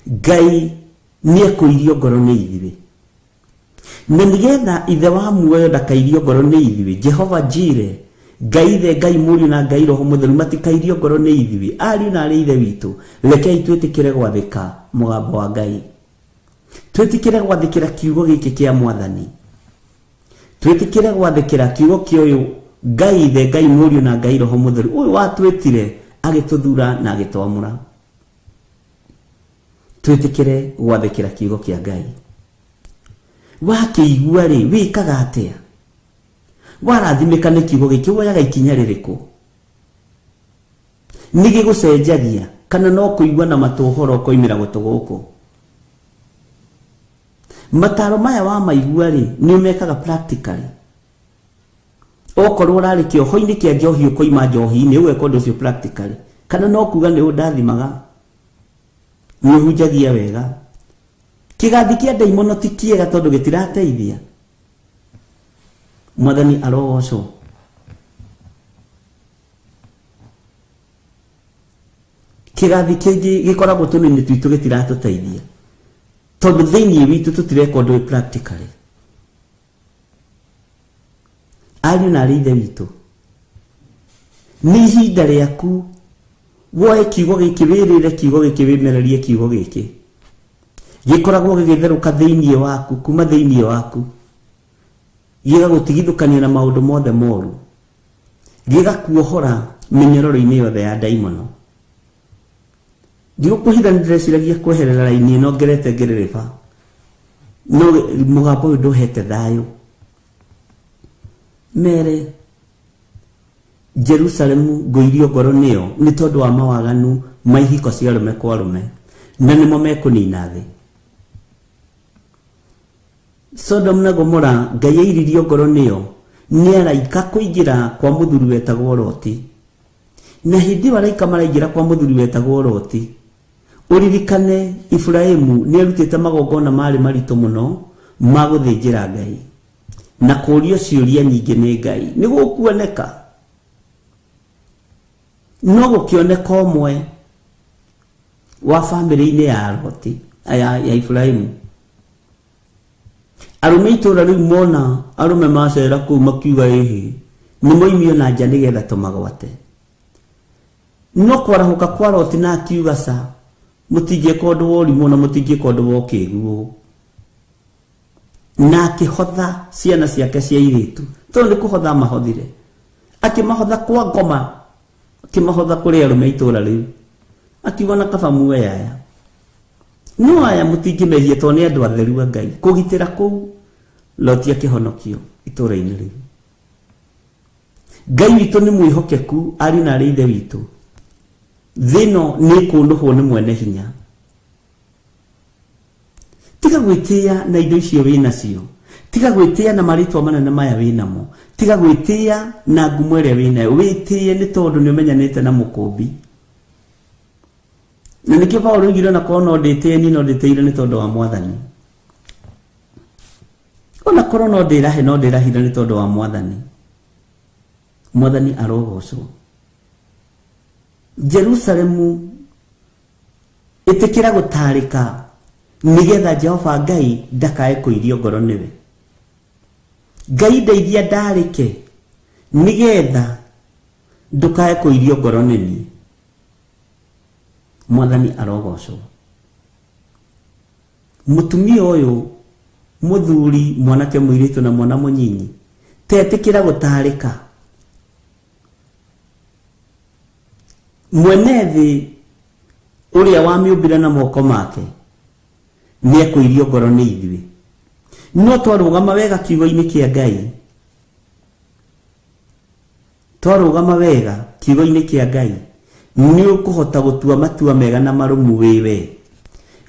Ngai nĩ ekũirio ngoro nĩ ithuĩ, na nĩgetha ithe wa muoyo ndakairio ngoro nĩ ithuĩ, Jehova Jire, Ngai Ithe, Ngai Mũriũ na Ngai Roho Mũtheru matikairio ngoro nĩ ithuĩ ariũ na aarĩ a Ithe witũ, rekei twĩtĩkĩre gwathĩka mũgambo wa Ngai, twĩtĩkĩre gwathĩkĩra kiugo gĩkĩ kĩa Mwathani, Twitikire gwathikira kiugo kioyo Ngai ithe, Ngai Mũriũ na Ngai Roho Mũtheru, uyu watwitire agituthura na agitwamura. Twitikire gwathikira kiugo kia Ngai. Wakiigua ri wikaga atia? Warathimika ni kiugo giki woyaga ikinya ririku? Nigigucenjagia kana no kuigua na matuhoro koimira gutuguku? Mataro maya wa maigua ri ni mekaga practically. Okorwo rari kioho-ini kia njohi ukoima njohi-ini ugeka undu ucio practically, kana no kuga ni undathimaga ni hunjagia wega? Kigathi kia ndaimono ti kiega tondu gitirateithia. Mwathani arogocwo. Kigathi kingi gikoragwo tunini twitu gitiratũteithia tondu thiini witu tutireka undu practically. Ariũ na aarĩ ithe witũ, ni ihinda rĩaku woe kiugo gĩkĩ, wĩrĩre kiugo gĩkĩ, wĩmererie kiugo gĩkĩ. Gĩkoragwo gĩgĩtherũka thĩinĩ waku, kuma thĩinĩ waku, gĩgagũtigithũkania na maũndũ mothe moru, gĩgakuohora mĩnyororo-inĩ yothe ya ndaimono. Ndigũkũhitha nĩndĩreciragia kweherera raini ĩno ngerete ngĩrĩrĩba, no mũgambo ũyũ ndũhete thayũ. Mere Jerusalemu ngũirio ngoro nĩyo nĩ tondũ wa mawaganu ma ihiko cia arũme kwa arũme, na nĩmo mekũnina thĩ. Sodom na Gomora Ngai airirio ngoro nĩyo nĩ araika kũingĩra kwa mũthuri wetagwo Loti. Na hĩndĩ ĩyo araika maraingĩra kwa mũthuri wetagwo Loti, ũririkane Ibrahimu nĩ arutĩte magongona marĩ maritũ mũno ma gũthĩnjĩra Ngai na kũũrio ciũria nyingĩ nĩ Ngai. Nĩ gũkuoneka, no gũkĩoneka ũmwe wa bamĩrĩ-inĩ ya Loti, ya Ibrahimu. Arũme itũũra rĩu mona arũme macera kũu makiuga ĩhĩ nĩ moimio na nja nĩgetha tũmagwate. No kwarahũka kwa Loti na akiuga ca mũtingĩka ũndũ wa ũrimũ na mũtingĩka ũndũ wa ũkĩĩgu. Na akĩhotha ciana ciake cia airĩtu, tondũ nĩ kũhotha mahothire, akĩmahotha kwa ngoma, akĩmahotha kũrĩ arũme itũũra rĩu, akiuga na kaba muoyaya. No aya mũtingĩmehia tondũ nĩ andũ atheru a Ngai. Kũgitĩra kũu Loti akĩhonokio itũũra-inĩ rĩu. Ngai witũ nĩ mwĩhokeku, ariũ na aarĩ ithe witũ. Thĩ ĩno nĩ ĩkũnũhwo nĩ mwene hinya. Tiga gwĩtĩĩa na indo icio wĩ nacio, tiga gwĩtĩĩa na marĩtwa manene maya wĩ namo, tiga gwĩtĩĩa na ngumo ĩrĩa wĩ nayo. Wĩtĩye nĩ tondũ nĩ ũmenyanĩte na Mũkũmbi. Na nĩkĩo Paũlũ oigire na korwo no ndĩtĩye niĩ no ndĩtĩire nĩ tondũ wa Mwathani. Ona korwo no ndĩrahe no ndĩrahire nĩ tondũ wa Mwathani. Mwathani arogocwo. Jerusalemu ĩtĩkĩra gũtarĩka nigetha Jehova Ngai ndakae kũirio ngoro nĩwe. Ngai ndeithia ndarĩke nigetha ndũkae kũirio ngoro nĩ niĩ. Mwathani arogocwo. Mũtumia ũyũ mũthuri, mwanake mũirĩtu na mwana mũnyinyi, tetĩkĩra gũtarĩka. Mwene thĩ ũrĩa wamĩũmbire na moko make nĩ ekũirio ngoro nĩ ithuĩ. No twarũgama wega kiugo-inĩ kĩa Ngai, twarũgama wega kiugo-inĩ kĩa Ngai, nĩ ũkũhota gũtua matua mega na marũmu wĩwe.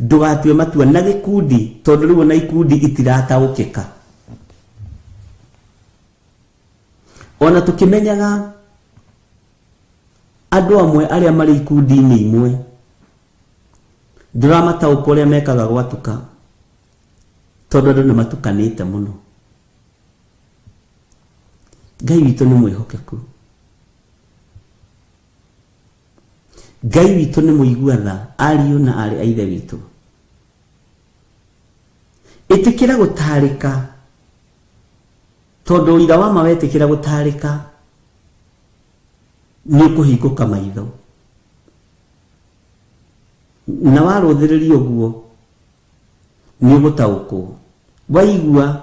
Ndũgatue matua na gĩkundi, tondũ rĩu na ikundi itirataũkĩka. Ona tũkĩmenyaga andũ amwe arĩa marĩ ikundi-inĩ imwe, ndũramataũka ũrĩa mekaga gwatuka, tondũ andũ nĩ matukanĩte mũno. Ngai witũ nĩ mwĩhokeku. Ngai witũ nĩ mũigua tha, ariũ na aarĩ a ithe witũ. Ĩtĩkĩra gũtarĩka, tondũ ũira wa ma wetĩkĩra gũtarĩka nĩ ũkũhingũka maitho. Na warũthĩrĩria ũguo nĩ ũgũtaũkwo. Waigua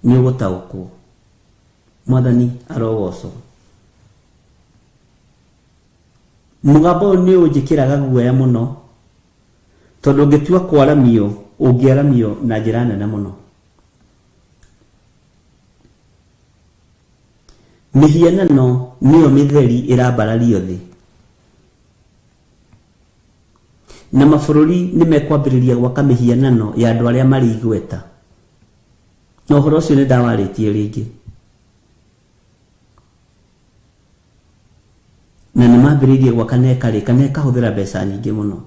nĩ ũgũtaũkwo. Mwathani arogocwo. Mũgambo ũyũ nĩ ũnjĩkĩraga guoya mũno, tondũ ũngĩtua kwaramio ũngĩaramio na njĩra nene mũno. Mĩhianano nĩyo mĩtheri ĩrambarario thĩ, na mabũrũri nĩ mekwambĩrĩria gwaka mĩhianano ya andũ arĩa marĩ igweta. Na ũhoro ũcio nĩ ndawarĩtie rĩngĩ, na nĩ mambĩrĩirie gwaka na ĩkarĩka na ĩkahũthĩra mbeca nyingĩ mũno.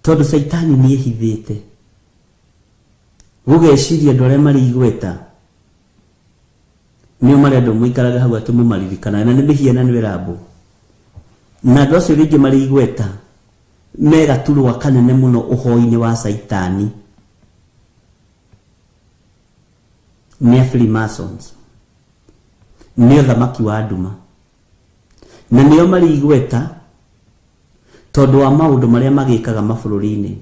Tondũ Saitani nĩ ehithĩte gũgeciria andũ arĩa marĩ igweta nĩo marenda mũikaraga hau atĩ mũmaririkana, na nĩ mĩhianano ĩrambwo. Na andũ acio rĩngĩ marĩ igweta me gaturwa kanene mũno ũhoi-inĩ wa Saitani, nĩ Freemasons, nĩ ũthamaki wa nduma, na nĩo marĩ igweta tondũ wa maũndũ marĩa magĩkaga mabũrũri-inĩ.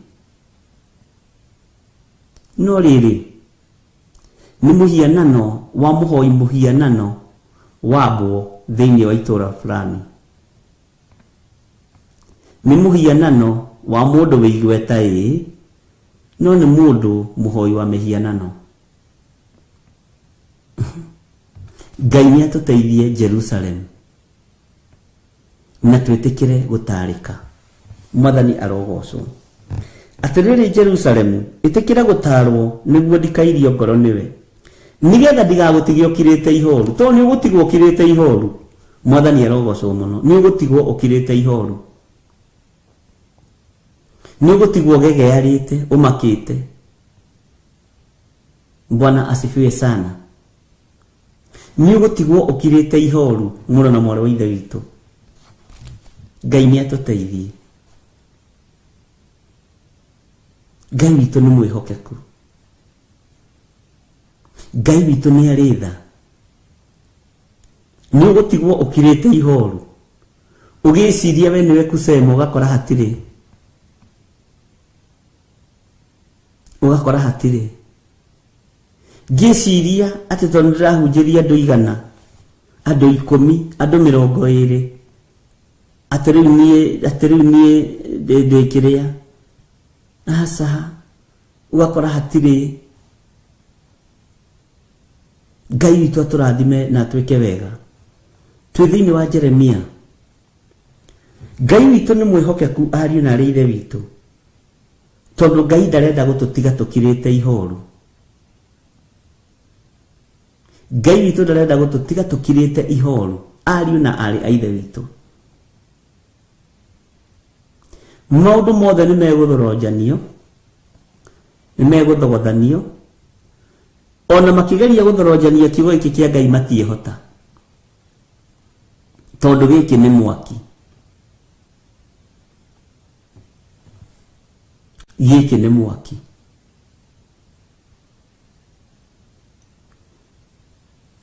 No rĩrĩ, nĩ mũhianano wa mũhoi mũhianano wambwo thĩinĩ wa itũra fulani. Nĩ mũhianano wa mũndũ wĩ igweta no nĩ mũndũ mũhoi wa mĩhianano. Ngai nĩ atũteithie Jerusalem na twĩtĩkĩre gũtarĩka. Mwathani arogocwo. Atĩrĩrĩ Jerusalem, ĩtĩkĩra gũtarwo nĩguo ndikairio ngoro nĩwe, nĩgetha ndigagũtige ũkirĩte ihoru. Tondũ nĩ ũgũtigwo ũkirĩte ihoru. Mwathani arogocwo mũno. Nĩ ũgũtigwo ũkirĩte ihoru, nĩ ũgũtigwo gegearĩte ũmakĩte. Bwana asifiwe sana. Nĩ ũgũtigwo ũkirĩte ihoru, mũrũ na mwarĩ wa ithe witũ. Ngai nĩ atũteithie. Ngai witũ nĩ mwĩhokeku. Ngai witũ nĩ arĩ tha. Nĩ ũgũtigwo ũkirĩte ihoru, ũgĩciria we nĩwe kusema, ũgakora hatirĩ. Ũgakora hatirĩ. Ngĩciria atĩ tondũ ndĩrahunjĩria andũ 100, andũ 10, andũ 20, atĩ rĩu niĩ ndĩkĩrĩa. Asa, ugakora hatirĩ. Ngai witũ atũrathime na twĩke wega. Twĩ thĩinĩ wa Jeremia. Ngai witũ nĩ mwĩhokeku ariũ na arĩ ithe witũ, tondũ Ngai ndarenda gũtũtiga tũkirĩte ihoru. Ngai witũ ndarenda gũtũtiga tũkirĩte ihoru, ariũ na arĩ a ithe witũ. Maũndũ mothe nĩ megũthorojanio, nĩ megũthogothanio, ona makĩgeria gũthorojania kiugo gĩkĩ kĩa Ngai matiĩhota, tondũ gĩkĩ nĩ mwaki. Gĩkĩ nĩ mwaki.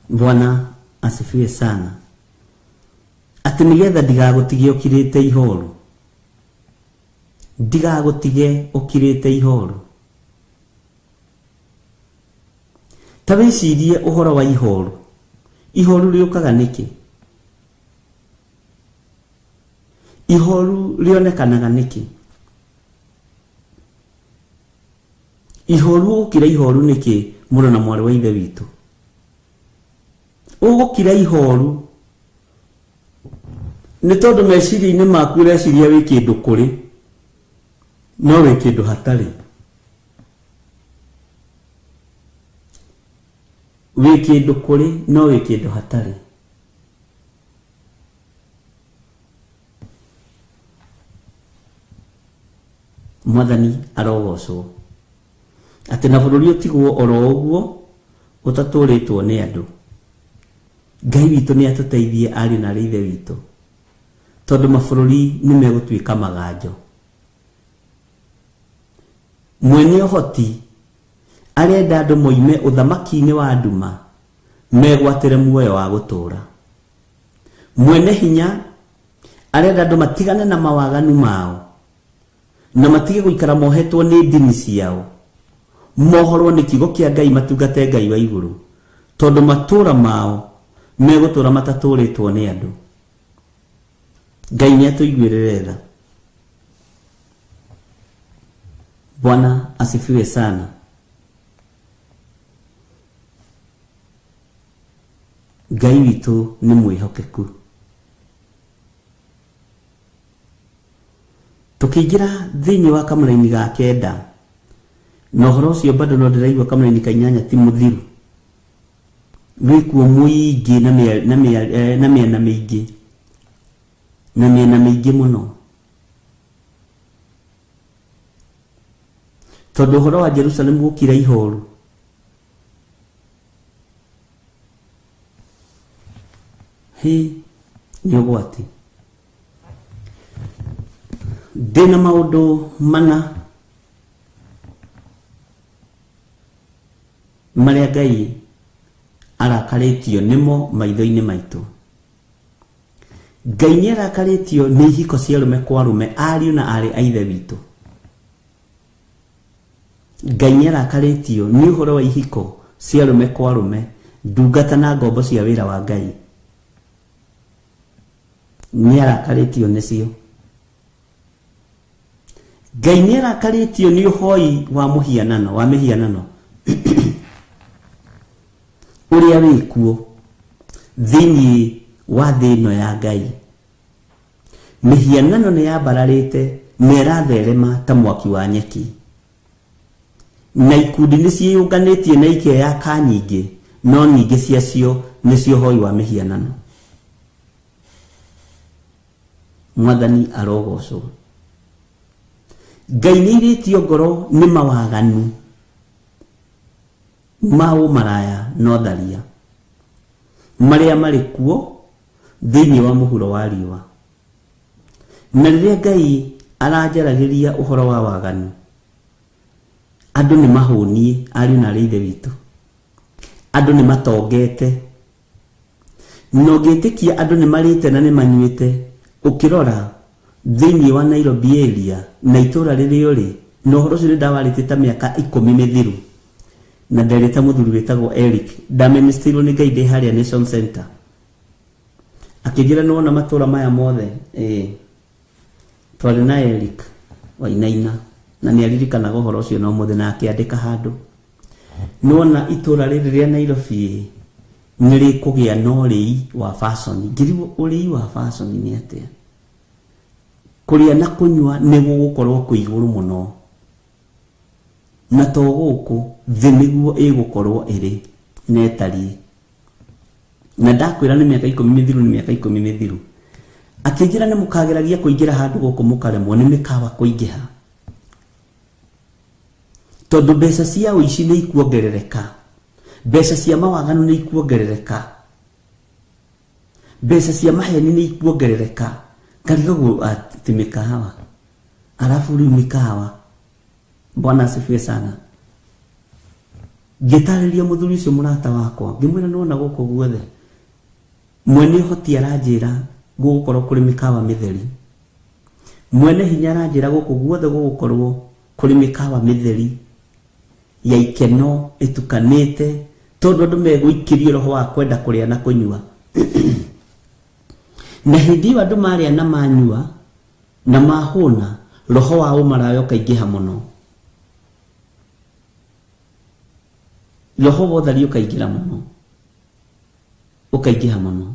Bwana asifiwe sana. Atĩ nĩgetha ndigagũtige ũkirĩte ihoru, ndigagũtige ũkirĩte ihoru. Ta wĩcirie ũhoro wa ihoru. Ihoru rĩũkaga nĩkĩ? Ihoru rĩonekanaga nĩkĩ? Ihoru ũkira ihoru nĩkĩ, mũrũ na mwarĩ wa ithe witũ? Ũgũkira ihoru nĩ tondũ meciria-inĩ maku ũreciria wĩ kĩndũ kũrĩ, no wĩ kĩndũ hatarĩ. Wĩ kĩndũ kũrĩ, no wĩ kĩndũ hatarĩ. Mwathani arogocwo. Atĩ na bũrũri ũtigwo oro ũguo ũtatũrĩtwo nĩ andũ. Ngai witũ nĩ atũteithie arĩ na ithe witũ, tondũ mabũrũri nĩ megũtuĩka maganjo. Mwene ũhoti arenda andũ moime ũthamaki-inĩ wa nduma megwatĩre muoyo wa gũtũũra. Mwene hinya arenda andũ matigane na mawaganu mao na matige guikara mohetwo ni ndini ciao, mohorwo ni kiugo kia Ngai, matungate Ngai wa iguru, tondu matura mao megutura mataturitwo ni andu. Ngai ni atuiguirire tha. Bwana asifiwe sana. Ngai witu ni mwihokeku. Tukiingira thiini wa kamuraini ga kenda, na uhoro ucio bado no ndiraigua kamuraini ka 8 ti muthiru, wikuo muingi na miena miingi muno. Tondu uhoro wa Jerusalemu gukira ihoru, ni ugwati. Ndina maundu mana maria Ngai arakaritio nimo maitho-ini maitu. Ngai ni arakaritio ni ihiko cia rume kwa rume, ariu na ari a ithe witu. Ngai ni arakaritio ni uhoro wa ihiko cia rume kwa rume, ndungata na ngombo cia wira wa Ngai. Ni arakaritio nicio. Ngai ni arakaritio ni uhoi wa muhianano, wa mihianano uria wikuo thiini wa thino ya Ngai. Mihianano ni yabararite, ni iratherema ta mwaki wa nyeki, na ikundi ni ciĩyũnganĩtie na ikeyaka nyingĩ, no nyingĩ ciacio nĩcio hoi wa mihianano. Mwathani arogocwo. Ngai nĩ irĩtio ngoro nĩ mawaganu ma ũmaraya no tharia marĩa marĩ kuo thĩinĩ wa mũhuro wa riũa. Na rĩrĩa Ngai aranjaragĩria ũhoro wa waganu, andũ nĩ mahũnie, ariũ na ithe witũ. Andũ nĩ matongete, no ngĩtĩkia andũ nĩ marĩte na nĩ manyuĩte. Ukirora thĩinĩ wa Nairobi area na itura rĩrĩa ũrĩ, no ũhoro ũcio nĩndawarĩte ta mĩaka 10 mĩthiru, na nderĩta mũthuri wĩtagwo Eric, ndaministirwo nĩ Ngai ndĩ harĩa Nation Center, akĩnjĩra nĩwona matũra maya mothe twarĩ na Eric Wainaina, na nĩaririkanaga ũhoro ũcio no mũthĩ na akĩandĩka handũ. Nĩwona itura rĩrĩ rĩa Nairobi nĩrĩ kũgĩa na ũrĩi wa fashion. Ngĩrigwo ũrĩi wa fashion nĩ atĩa? Kũrĩa na kũnyua nĩ gũgũkorwo kwĩ igũrũ mũno, na to gũkũ thĩ nĩguo ĩgũkorwo ĩrĩ netariĩ. Na ndakwĩra nĩ mĩaka 10 mĩthiru, nĩ mĩaka 10 mĩthiru. Akĩnjĩra nĩ mũkageragia kũingĩra handũ gũkũ mũkaremwo nĩ mĩkawa kũingĩha, tondũ mbeca cia ũici nĩ ikuongerereka, mbeca cia mawaganu nĩ ikuongerereka, mbeca cia maheni nĩ ikuongerereka. Ngarigagwo ati mĩkawa, alafu rĩu mĩkawa. Bwana asifiwe sana. Ngĩtarĩria mũthuri ũcio mũrata wakwa, ngĩmwĩra nĩwona gũkũ guothe mwene ũhoti aranjĩra gũgũkorwo kũrĩ mĩkawa mĩtheri, mwene hinya aranjĩra gũkũ guothe gũgũkorwo kũrĩ mĩkawa mĩtheri ya ikeno ĩtukanĩte, tondũ andũ megũikĩrio roho wa kwenda kũrĩa na kũnyua. Na hĩndĩ ĩyo andũ marĩa na manyua na mahũna, roho wa ũmaraya ũkaingĩha mũno, roho wa ũtharia ũkaingĩra mũno, ũkaingĩha mũno.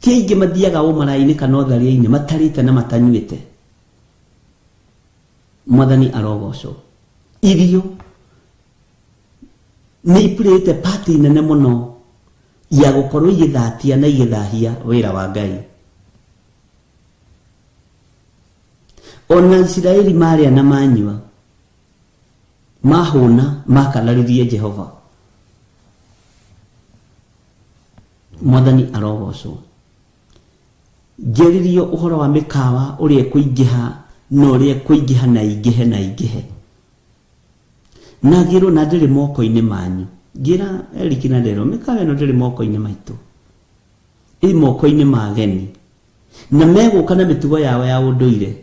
Ti aingĩ mathiaga ũmaraya-inĩ kana ũtharia-inĩ matarĩte na matanyuĩte. Mwathani arogocwo. Irio nĩ ipurĩte pati nene mũno ya gũkorwo igĩthatia na igĩthahia wĩra wa Ngai. Ona Isiraeli marĩa na manyua, mahũna makanarĩrie Jehova. Mwathani arogocwo. Ngĩarĩrio ũhoro wa mĩkawa ũrĩa kũingĩha na ũrĩa kũingĩha na ingĩhe na ingĩhe. Na ngĩrwo na ndĩrĩ moko-inĩ manyu. Ngira Eric na ndero mĩkawa ĩno ndĩrĩ moko-inĩ maitũ, ĩ moko-inĩ ma ageni, na megũka na mĩtugo yao ya ũndũire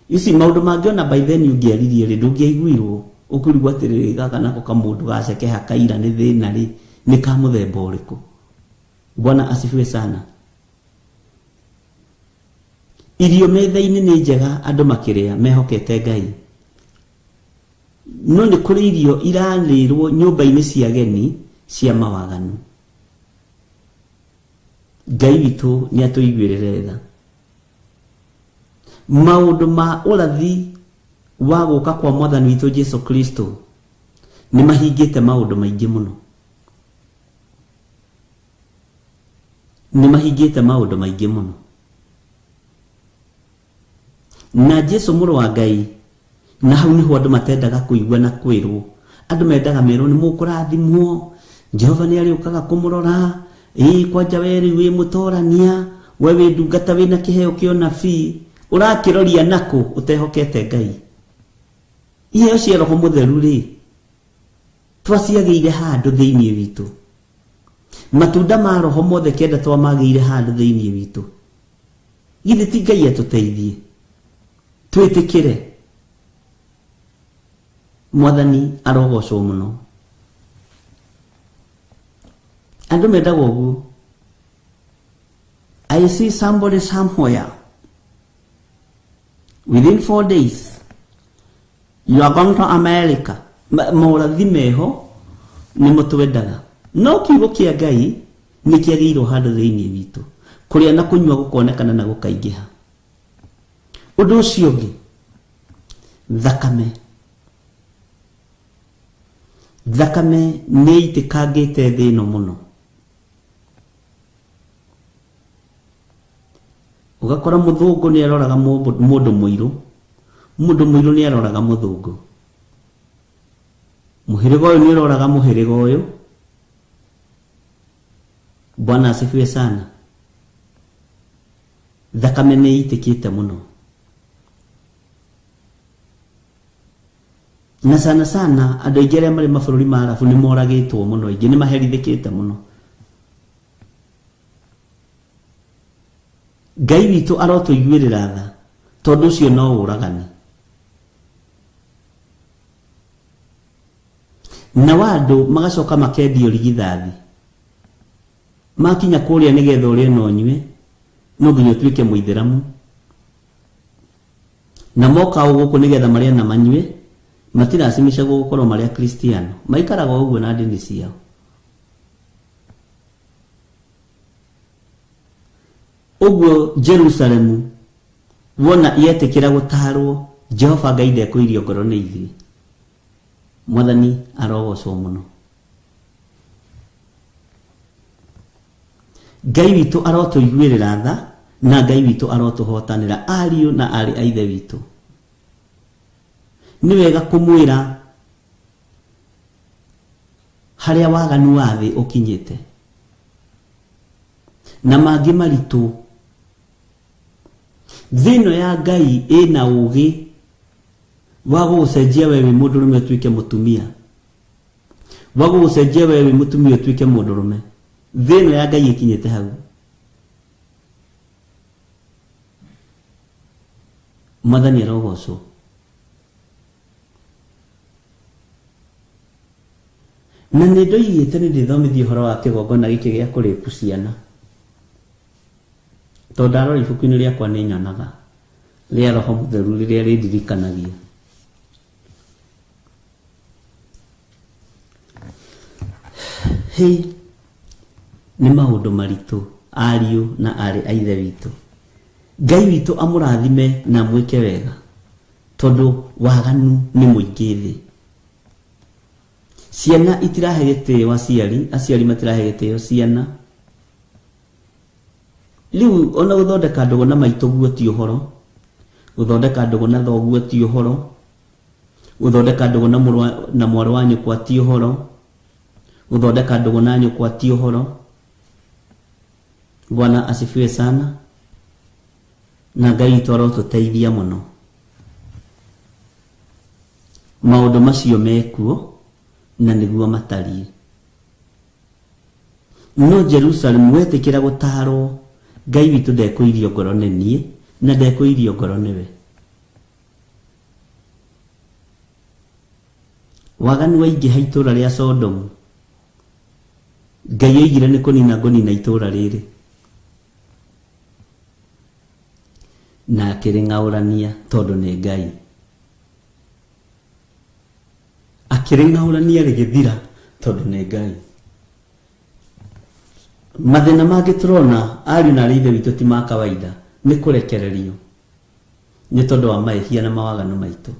isi maundu mangiona by then ungiaririe ri ndungiaiguirwo ukurigwa atiriri gaka nako kamundu gaceke hakaira ni thina ri ni ka muthemba uriku. Bwana asifiwe sana. Irio metha-ini ni njega andu makiria mehokete Ngai. No ni kuri irio irarirwo nyumba-ini cia ageni cia mawaganu. Ngai witu ni atuiguirire tha. Maundu ma urathi wa guka kwa Mwathani witu Jesu Kristo ni mahingite maundu maingi muno. Ni mahingite maundu maingi muno. Na Jesu muru wa Ngai, na hau niho andu matendaga kuigua na kwirwo. Andu mendaga merwo ni mukurathimwo, Jehova ni ariukaga kumurora, kwanja we wi mutorania, we wi ndungata wina kiheo kio nabii, urakiroria nako utehokete Ngai. Iheo cia Roho Mutheru ri twaciagiire handu thiini witu. Matunda ma Roho mothe kenda twamagiire handu thiini witu. Githe ti Ngai atuteithie. Twitikire. Mwathani arogocwo muno. Andu mendaga uguo. I see somebody somewhere. Within 4 days, you are going to America. Maurathi meho ni mutwendaga. No kiugo kia Ngai ni kiagirwo handu thiini witu. Kuria na kunywa gukonekana na gukaingiha. Undu ucio ungi, thakame ni itikangite thino muno. Ugakora muthungu ni aroraga mundu muiru, mundu muiru ni aroraga muthungu, muhirigo uyu ni aroraga muhirigo uyu. Bwana asifiwe sana. Thakame ni itikite muno. Na sana andu aingĩ arĩa marĩ mabũrũri ma Arabu nĩ moragĩtwo muno, aingĩ nĩ maherithĩkĩte muno. Ngai witũ arotũiguĩrĩra tha, tondũ ũcio no ũragani. Na andũ magacoka makendio rigithathi. Makinya kũrĩa nĩgetha ũrĩe na ũnyue, no nginya ũtuĩke Mũithĩramu. Na moka gũkũ nĩgetha marĩe na manyue, matiracimisha gukorwo maria Kristiano, maikaraga uguo na ndini ciao. Uguo Jerusalemu wona yetekira gutarwo, Jehova Ngai ndekuirio ngoro ni ithi. Mwathani arogocwo muno. Ngai witu arotuiguĩrĩra tha, na Ngai witu arotuhotanĩra ariũ na arĩ a ithe witu. Ni wega kumwira haria waganu wa thi ukinyite, na mangi maritu. Thino ya Ngai ina ugi wa gucenjia wewe mundurume tuike mutumia, wa gucenjia wewe mutumia tuike mundurume. Thino ya Ngai ikinyite hau. Mwathani arogocwo. Na nĩ ndoigĩte nĩ ndĩthomithie ũhoro wa kĩgongona gĩkĩ gĩa kũrĩku ciana, tondũ ndarora ibuku-inĩ rĩakwa nĩ nyonaga rĩa Roho Mũtheru rĩrĩa rĩndirikanagia. Hĩ nĩ maũndũ maritũ ariũ na arĩ a ithe witũ. Ngai witũ amũrathime na mwĩke wega, tondũ waganu nĩ mũingĩ thĩ. Ciana itirahe gĩtĩo aciari matirahe gĩtĩo ciana. Rĩu ona gũthondeka ndogo na maitũ guo ti ũhoro, gũthondeka ndogo na thoguo ti ũhoro, gũthondeka ndogo na mwarĩ wa nyũkwa ti ũhoro, gũthondeka ndogo na nyũkwa ti ũhoro. Bwana asifiwe sana. Na Ngai witũ arotũteithia mũno. Maũndũ macio mekuo na niguo matariĩ. No Jerusalem wetikira gutarwo, Ngai witũ ndekuirio ngoro nĩ niĩ na ndekuirio ngoro nĩwe. waganu waingĩha itũra rĩa Sodomu, Ngai oigire nĩ kũnina ngũnina itũra rĩrĩ, na akĩrĩng'aũrania tondũ nĩ Ngai. Akĩrĩng'aũrania rĩgĩthira tondũ nĩ Ngai. Mathĩna mangĩ tũrona ariũ na aithe witũ ti ma kawaida, nĩ kũrekererio nĩ tondũ wa mahĩtia na mawaganu maitũ.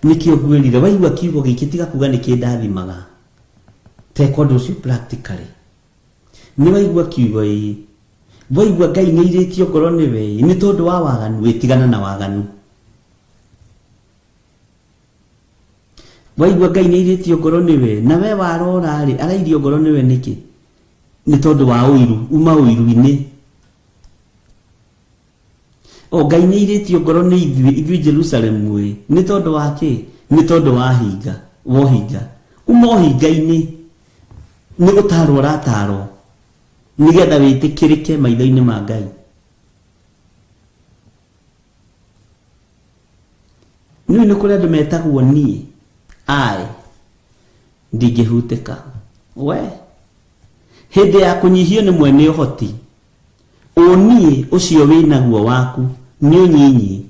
Nĩkĩo ngwĩrire waigua kiugo gĩkĩ tiga kuga nĩ kĩndathimaga, teka ũndũ ũcio practically. Nĩ waigua kiugo ĩĩ, waigua Ngai nĩ airĩtio ngoro nĩwe nĩ tondũ wa waganu, wĩtigana na waganu. Waigua Ngai nĩ airĩtio ngoro nĩwe, na we warora rĩ, arairio ngoro nĩwe nĩkĩ? Nĩ tondũ wa ũiru, uma ũiru-inĩ. Ngai nĩ airĩtio ngoro nĩ ithuĩ Jerusalemu ĩ, nĩ tondũ wa kĩ? Nĩ tondũ wa hinga, wohinga. Uma ũhinga-inĩ, nĩ gũtarwo ũratarwo nĩgetha wĩtĩkĩrĩke maitho-inĩ ma Ngai. Nĩũĩ nĩ kũrĩ andũ metagwo niĩ, ndingĩhutĩka. We, hĩndĩ ya kũnyihio nĩ mwene ũhoti, ũniĩ ũcio wĩnaguo waku nĩ ũnyinyi,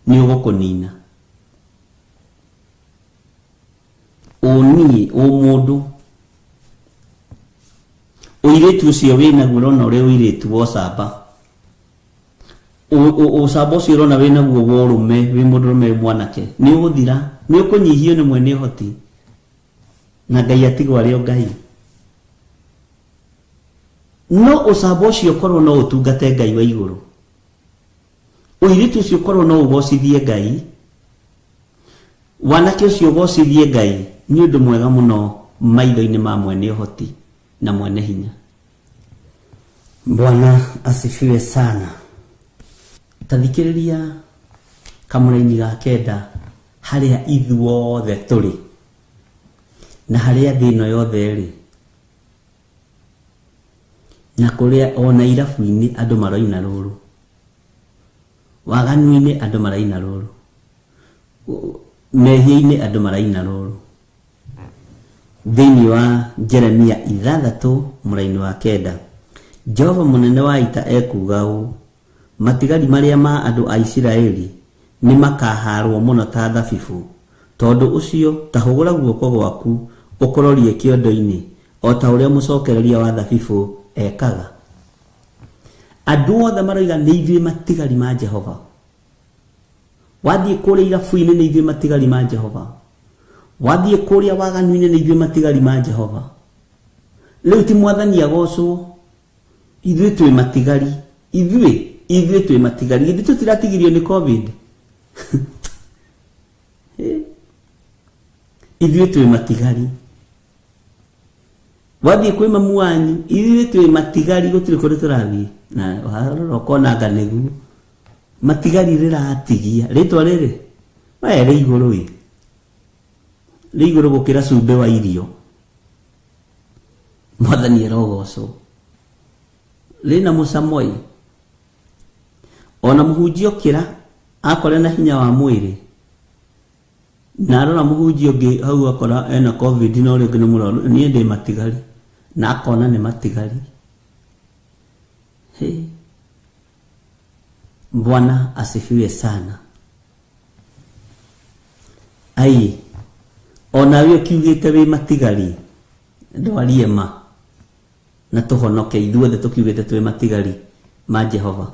nĩ ũgũkũnina. Ũniĩ mũndũ, ũirĩtu ũcio wĩnaguo ũrona ũrĩa ũirĩtu wa ũcamba, ũcamba ũcio ũrona wĩnaguo wa ũrũme, wĩ mũndũrũme mwanake, nĩ ũgũthira, nĩ ũkũnyihio nĩ mwene ũhoti, na Ngai atigwo arĩ o Ngai. No ũcamba ũcio ũkorwo no ũtungate Ngai wa igũrũ, ũirĩtu ũcio ũkorwo no ũgocithie Ngai, wanake ũcio ũgocithie Ngai, nĩ ũndũ mwega mũno maitho-inĩ ma mwene ũhoti na mwene hinya. Bwana asifiwe sana. Tathikĩrĩria kamũraini ga kenda harĩa ithuothe tũrĩ na harĩa thĩ ĩno yothe ĩrĩ, na kũrĩa ona irabu-inĩ andũ maraina rũrũ, waganu-inĩ andũ maraina rũrũ, mehia-inĩ andũ maraina rũrũ. Thĩinĩ wa Jeremia 6 mũraini wa kenda, Jehova mũnene wa ita ekuga ũũ: matigari marĩa ma andũ a Isiraeli nĩ makaharwo mũno ta thabibu. Tondũ ũcio ta hũgũra guoko gwaku ũkororie kĩondo-inĩ, o ta ũrĩa mũcokereria wa thabibu ekaga. Andũ othe maroiga nĩ ithuĩ matigari ma Jehova. Wathiĩ kũrĩa irabu-inĩ nĩ ithuĩ matigari ma Jehova. Wathiĩ kũrĩa waganu-inĩ nĩ ithuĩ matigari ma Jehova. Rĩu ti Mwathani agocwo, ithuĩ twĩ matigari, ithuĩ twĩ matigari. Githĩ tũtiratigirio nĩ COVID? Ithuĩ twĩ matigari. Wathiĩ kwĩ mamu wanyu, ithuĩ twĩ matigari, gũtirĩ kũrĩ tũrathiĩ. Na warora ũkona nganegu, matigari rĩratigia. Rĩtwa rĩrĩ, we rĩ igũrũ ĩ, rĩ igũrũ gũkĩra cumbĩ wa irio. Mwathani arogocwo. Rĩna mũcamo ĩ, ona mũhunjia ũkĩra akore na hinya wa mwĩrĩ, na arora mũhunjia ũngĩ hau akora ena COVID na ũrĩa ũngĩ nĩ mũrwaru, niĩ ndĩ matigari, na akona nĩ matigari. Bwana asifiwe sana. Ona we ukiugĩte wĩ matigari, ndwarie ma, na tũhonoke ithuothe tũkiugĩte twĩ matigari ma Jehova.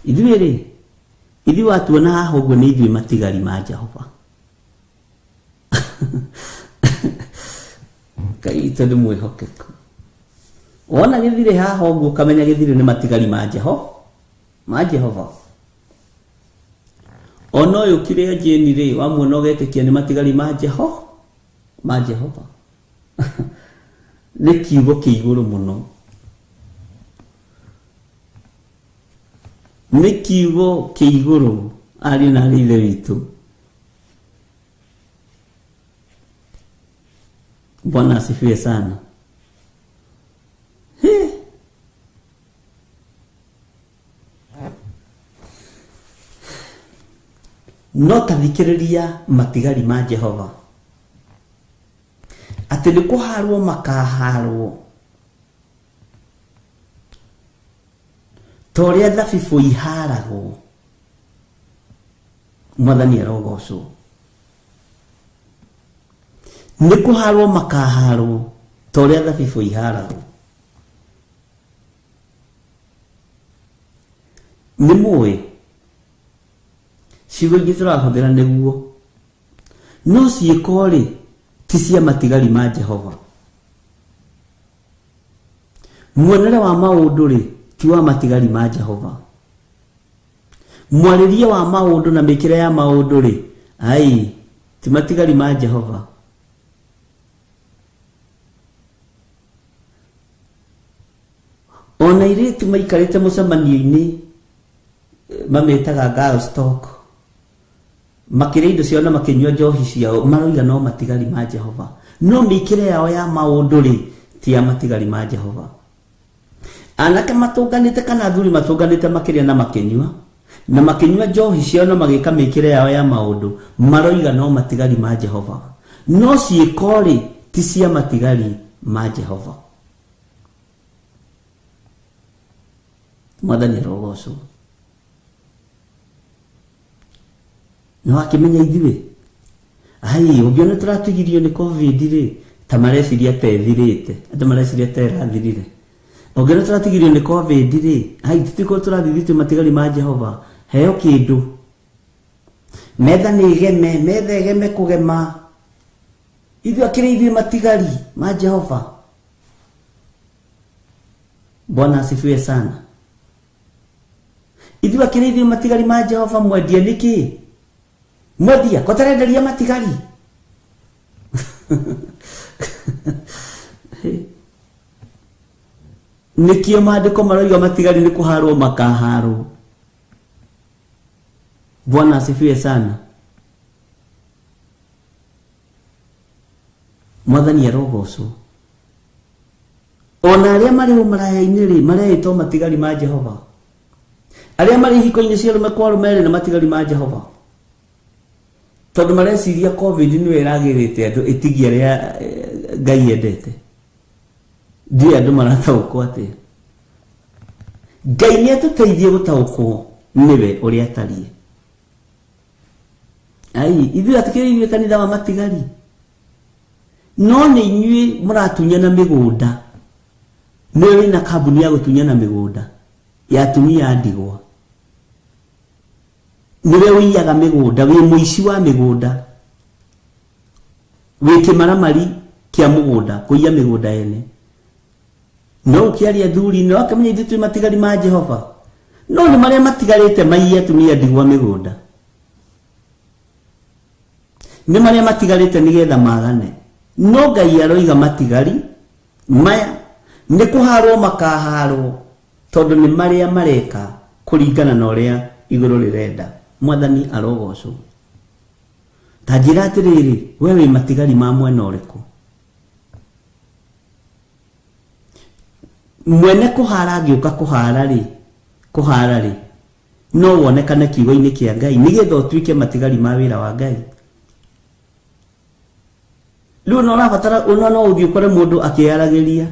Ithuĩ watuona haha ũguo nĩ ithuĩ matigari ma Jehova. Ngai tondũ mwĩhokeku. Wona gĩthirĩ haha ũguo kamenya gĩthirĩ nĩ matigari ma Jehova. Ona ũyũ kĩrĩa Jeni rĩ, wamuona ũgetĩkia nĩ matigari ma Jehova. Nĩ kiugo kĩ igũrũ mũno. Nĩ kiugo kĩ igũrũ, ariũ na aithe witũ. Bwana asifiwe sana. no tathikiriria matigari ma Jehova ati ni kuharwo makaharwo toria thabibu iharagwo. Mwathani arogocwo. Ni kuharwo makaharwo toria thabibu iharagwo. Ni muwe ciugo ingĩ tũrahũthĩra nĩguo no ciĩko rĩ ti cia matigari ma Jehova. Muonere wa maũndũ rĩ ti wa matigari ma Jehova. Mwarĩrie wa maũndũ na mĩkĩre ya maũndũ rĩ ai ti matigari ma Jehova. Ona airĩtu maikarĩte mũcemanio-inĩ mametaga girl stock makĩrĩa indo ciao na makĩnyua njohi ciao maroiga no matigari ma Jehova. No mĩkĩre yao ya maũndũ rĩ ti ya matigari ma Jehova. Anake matũnganĩte kana athuri matũnganĩte makĩrĩa na makĩnyua njohi ciao na magĩka mĩkĩre yao ya maũndũ maroiga no matigari ma Jehova. No ciĩko rĩ ti cia matigari ma Jehova. Mwathani arogocwo. No akimenya ithuĩ ai ũngĩona tũratigirio nĩ COVID rĩ ta mareciria tethirĩte andũ mareciria terathirire. Ũngĩona tũratigirio nĩ COVID rĩ ai tũtiko tũrathithite matigari ma Jehova. Heo kĩndũ metha nĩ igeme kũgema ithuĩ akĩrĩ matigari ma Jehova. Bwana asifiwe sana. Ithuĩ akĩrĩ matigari ma Jehova mwendia nĩkĩ? Mwendia kotarenderia matigari. Nikio maandĩko maroiga matigari nĩ kũharwo makaharwo. Bwana asifiwe sana. Mwathani arogocwo. Ona arĩa marĩ ũmaraya-inĩ rĩ mareĩtwo matigari ma Jehova. Arĩa marĩ hiko-inĩ cia arũme kwa arũme rĩ na matigari ma Jehova. Tondũ mareciria COVID nĩwe ĩragĩrĩte andũ ĩtigia arĩa Ngai endete. Ndiũ andũ marataũkwo atĩ Ngai nĩatũteithie gũtaũkwo nĩwe ũrĩa atariĩ. Ai ithuĩ atikĩrĩ kanitha wa matigari. No nĩ inyuĩ mũratunyana mĩgũnda. Nĩwe wĩna kambuni ya gũtunyana mĩgũnda ya atumia a ndigwa. Nĩwe wĩiyaga mĩgũnda wĩ mũici wa mĩgũnda. Wĩ kĩmaramari kĩa mũgũnda kũiya mĩgũnda ene. No ũkĩaria thuri no akamenya ithuĩ twĩ matigari ma Jehova. No nĩ marĩa matigarĩte maiye atumia ndigwa mĩgũnda. Nĩ marĩa matigarĩte nĩgetha magane. No Ngai aroiga matigari maya nĩ kũharwo makaharwo tondũ nĩ marĩa mareka kũringana na ũrĩa igũrũ rĩrenda. Mwathani arogocwo. Ta njĩra atĩrĩrĩ we wĩ matigari ma mwena ũrĩkũ? Mwene kũhara angĩũka kũhara rĩ no wonekane kiugo-inĩ kĩa Ngai nĩgetha ũtuĩke matigari ma wĩra wa Ngai. Rĩu no ũrabatara no ũthiĩ ũkore mũndũ akĩaragĩria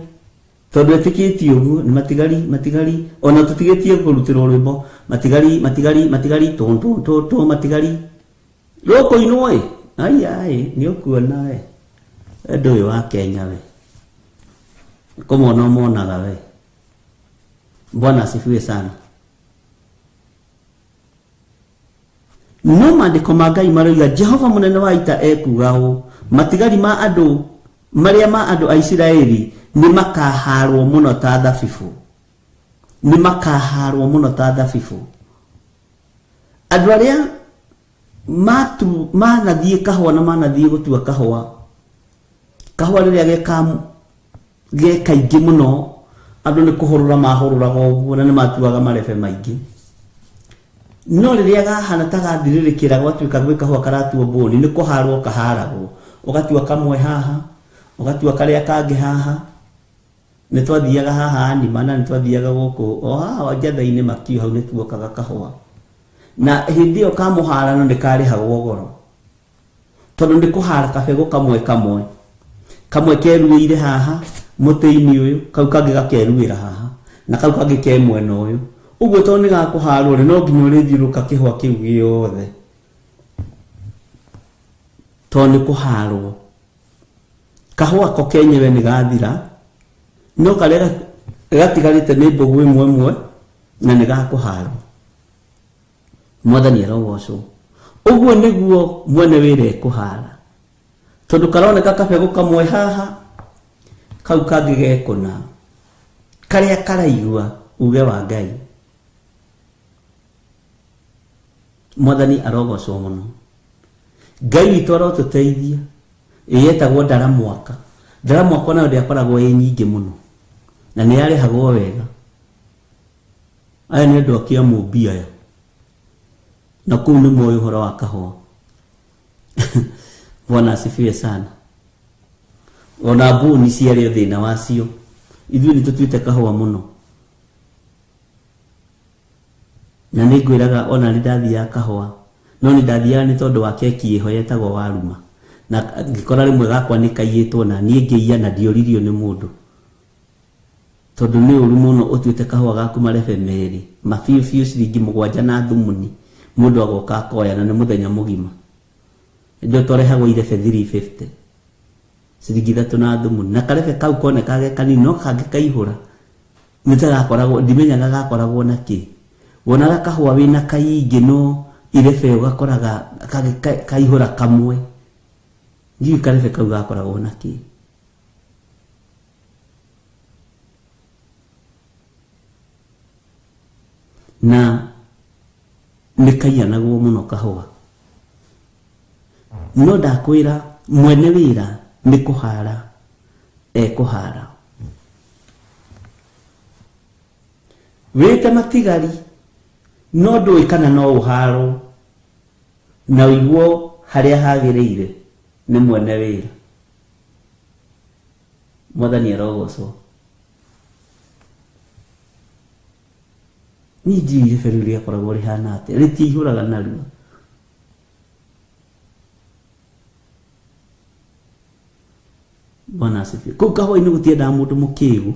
tondũ etĩkĩtie ũguo nĩ matigari ona tũtigĩtie kũrutĩrwo rwĩmbo matigari to matigari rũkũ-inũ ai nĩ ũkuona we andũ ũyũ wa Kenya we kũmona monaga we. Bwana asifiwe sana. No maandĩko ma Ngai maroiga Jehova mũnene wa ita ekuga ũũ matigari ma andũ marĩa ma andũ a Isiraeli nĩ makaharwo mũno ta thabibu. Nĩ makaharwo mũno ta thabibu. Andũ arĩa manathiĩ kahũa na manathiĩ gũtua kahũa rĩrĩa gekaingĩ mũno andũ nĩ kũhũrũra mahũrũraga ũguo na nĩ matuaga marebe maingĩ. No rĩrĩa gahana ta gathirĩrĩkĩra gwatuĩka gwĩ kahũa karatuo mbũni nĩ kũharwo kaharagwo. Ũgatua kamwe haha ũgatua karĩa kangĩ haha. Nĩ twathiaga haha Anima na nĩ twathiaga gũkũ o haha Njatha-inĩ Makio hau nĩ tuokaga kahũa. na hindi yo kamuhara no ndikari hagogoro tondu ndikuhara kabego kamwe keruire haha muteini uyu kau kangi gakeruira haha na kau kangi ke mwena uyu uguo tondu gakuharwo ri no nginya urithiuruka kihwa kiu giothe tondu kuharwo kahua ko kenyewe ni gathira no karega gatigarite ni mbugu imwe na ni gakuharwo Mwathani arogocwo uguo niguo mwene wire kuhara tondu karoneka kabego kamwe haha kau kangi gekuna karia karaigua uge wa Ngai Mwathani arogocwo muno Ngai witu arotuteithia yetagwo ndaramwaka nayo ndiakoragwo ĩ nyingĩ muno na nĩ yarĩhagwo wega aya nĩ andũ a Kiambu aya na kũu nĩ moĩ ũhoro wa kahũa Bwana asifiwe sana ona mbũni ciarĩ thĩna wacio ithuĩ nĩ tũtuĩte kahũa mũno na nĩ ngwĩraga ona nĩ ndathiaga kahũa no nĩ ndathiaga nĩ tondũ wa keki ĩho yetagwo waruma na ngikora rimwe gakwa nĩ kaiyĩtwo na niĩ ngĩiya na ndioririo nĩ mũndũ tondu nĩ ũru mũno ũtuĩte kahũa gaku marebe merĩ mabiũ ciringi 7 na thumuni mũndũ agoka akoya na nĩ mũthenya mũgima ndio twarehagwo irebe 350 ciringi 3 na thumuni na karebe kau koneka ge kanini no kangi kaihũra nĩtagakoragwo ndimenyaga gakoragwo na kĩ wonaga kahũa wĩna kaingĩ no irebe ũgakoraga kaihũra kamwe ndiũ karebe kau gakoragwo na kĩ na nikaiyanagwo muno kahũa no ndakwĩra mwene wĩra nĩ kũhara ekũhara wĩte matigari no ndũĩ kana no ũharwo na ũiguo harĩa hagĩrĩire nĩ mwene wĩra Mwathani arogocwo ni njiri rĩu rĩakoragwo rĩhana atĩa rĩtiihũraga narua Bwana asifiwe kũu kahũa-inĩ gũtiendaga mũndũ mũkĩĩgu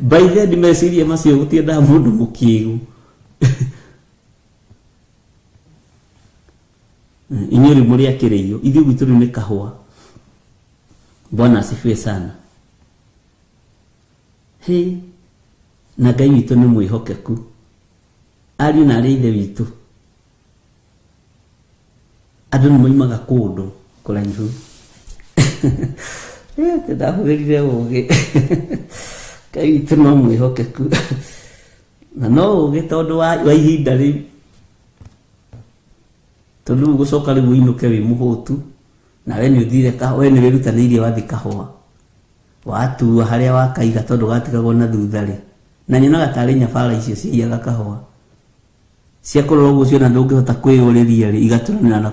by the end meciria macio gũtiendaga mũndũ mũkĩĩgu inyuĩ rĩu mũrĩ akĩrĩio ithuĩ gwitũ rĩu nĩ kahũa Bwana asifiwe sana He na Ngai witũ nĩ mwĩhokeku ariũ na arĩa ithe witũ andũ nĩ moimaga kũndũ kũraihu ndahũthĩrire ũũgĩ Ngai witũ no mwĩhokeku na no ũũgĩ tondũ wa ihinda rĩu tondu gucoka riu uinuke wi muhutu na we ni uthire we ni wirutanĩirie wathi kahũa watua haria wakaiga tondu gatigagwo na thutha ri na nyonaga tarĩ nyabara icio ciiyaga kahũa cia kũrora ũguo ciona ndũngĩhota kwĩyũrĩria ri igaturanĩra na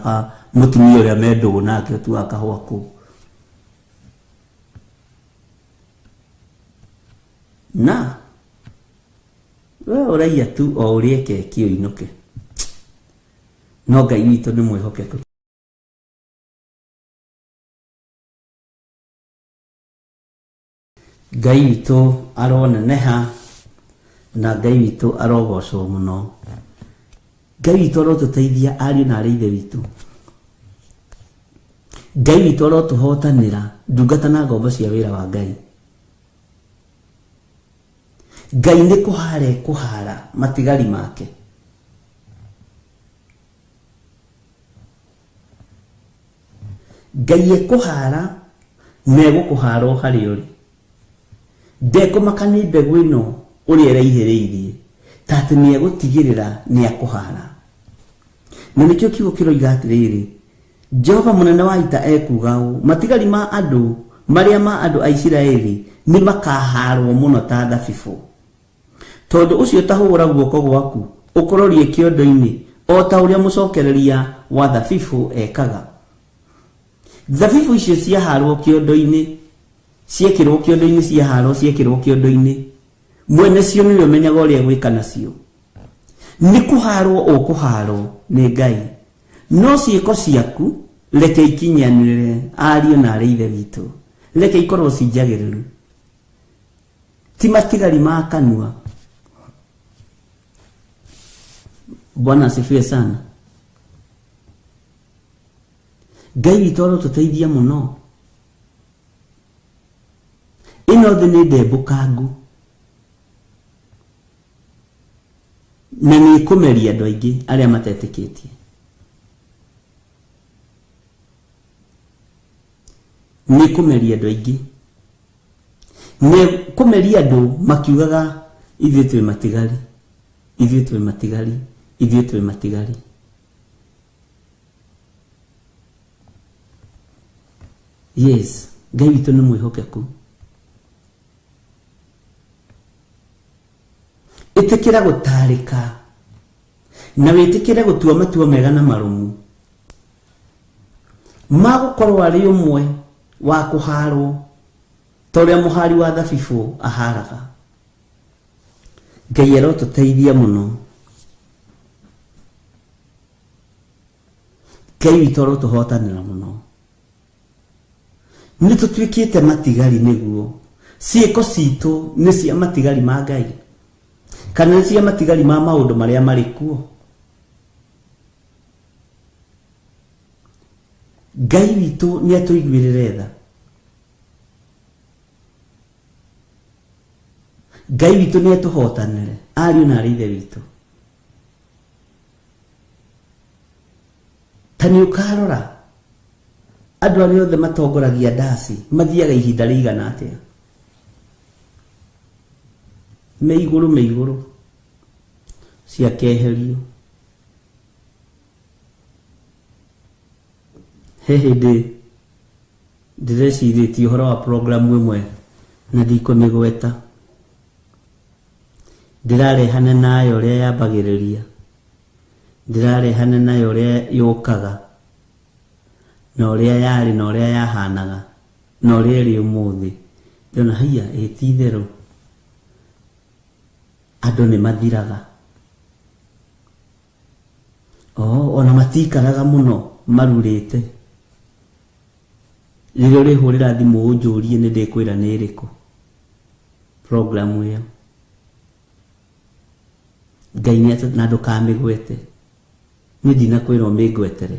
mũtumia ũrĩa mendũgũ nake ũtuaga kahũa kũu na we ũraiya tu o ũrĩe keki ũinũke no Ngai witũ nĩ mwĩhokeku Ngai witũ aroneneha na Ngai witũ arogocwo mũno Ngai witũ arotũteithia ariũ na arĩa ithe witũ Ngai witũ arotũhotanĩra ndungata na ngombo cia wĩra wa Ngai Ngai nĩ kũhara matigari make Ngai ekũhara na egũkũhara o harĩa ũrĩ ndekũmaka nĩ mbegũ ĩno ũrĩa ĩraihĩrĩirie ta atĩ nĩ egũtigĩrĩra nĩ akũhara na nĩkĩo kiugo kĩroiga atĩrĩrĩ Jehova mũnene wa ita ekuga ũũ matigari ma andũ marĩa ma andũ a Isiraeli nĩ makaharwo mũno ta thabibũ tondũ ũcio tahũra guoko gwaku ũkũrorie kĩondo-inĩ o ta ũrĩa mũcokereria wa thabibũ ekaga thabibũ icio ciaharwo kĩondo-inĩ ciekĩrwo kĩondo-inĩ ciaharwo ciekĩrwo kĩondo-inĩ mwene cio niwe menyaga uria gwika nacio ni kuharwo o kuharwo ni Ngai no ciiko ciaku reke ikinyanire ario na areithe witu reke ikorwo cinjagiriru ti matigari ma kanua. Bwana asifiwe sana. Ngai witu arotuteithia muno. Ino thĩ nĩ ndembũkangu na nĩ kũmeria andũ aingĩ arĩa matetĩkĩtie. Nĩ kũmeria andũ aingĩ. Nĩ kũmeria andũ makiugaga ithuĩ twĩ matigari, ithuĩ twĩ matigari, ithuĩ twĩ matigari. Yes, Ngai witũ nĩ mwĩhokeku. Itikira gutarika na witikire gutua matua mega na marumu magukorwo ari umwe wa kuharwo toria muhari wa thabibu aharaga. Ngai arotuteithia muno. Ngai witũ arotuhotanĩra muno. Nĩ tũtuĩkĩte matigari nĩguo ciĩko citũ nĩ cia matigari ma Ngai kana nĩ cia matigari ma maũndũ marĩa marĩ kuo. Ngai witũ nĩ atũiguĩrĩre tha. Ngai witũ nĩ atũhotanĩre ariũ na areithe witũ. Ta nĩ ũkarora andũ arĩa othe matongoragia ndasi mathiaga ihinda rĩigana atĩa. Meigũrũ ciakeherio. He hĩndĩ ndĩrecirĩtie ũhoro wa programu ĩmwe na ndikũmĩgweta. Ndĩrarehana nayo ũrĩa yambagĩrĩria, ndĩrarehana nayo ũrĩa yũkaga na ũrĩa yarĩ na ũrĩa yahanaga na ũrĩa ĩrĩ ũmũthĩ. Ndĩrona haiya ĩti-itherũ andũ nĩ mathiraga. Ona matikaraga mũno marurĩte. Rĩrĩa ũrĩhũrĩra thimũ ũnjũrie nĩ ndĩkwĩra nĩ ĩrĩkũ programu ĩyo. Ngai nĩ na ndũkamĩgwete. Niĩ ndinakwĩra ũmĩngwetere.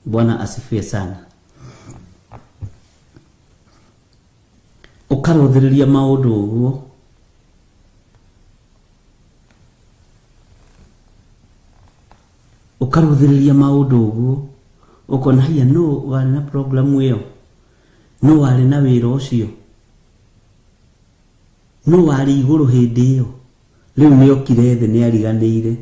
Bwana asifiwe sana. Ũkarũthĩrĩria maũndũ ũguo ukona hiya no wale na programu ĩyo, no wale na wĩra ũcio, no wale igũrũ hĩndĩ ĩyo. Rĩu nĩ okire thĩ nĩ ariganĩire.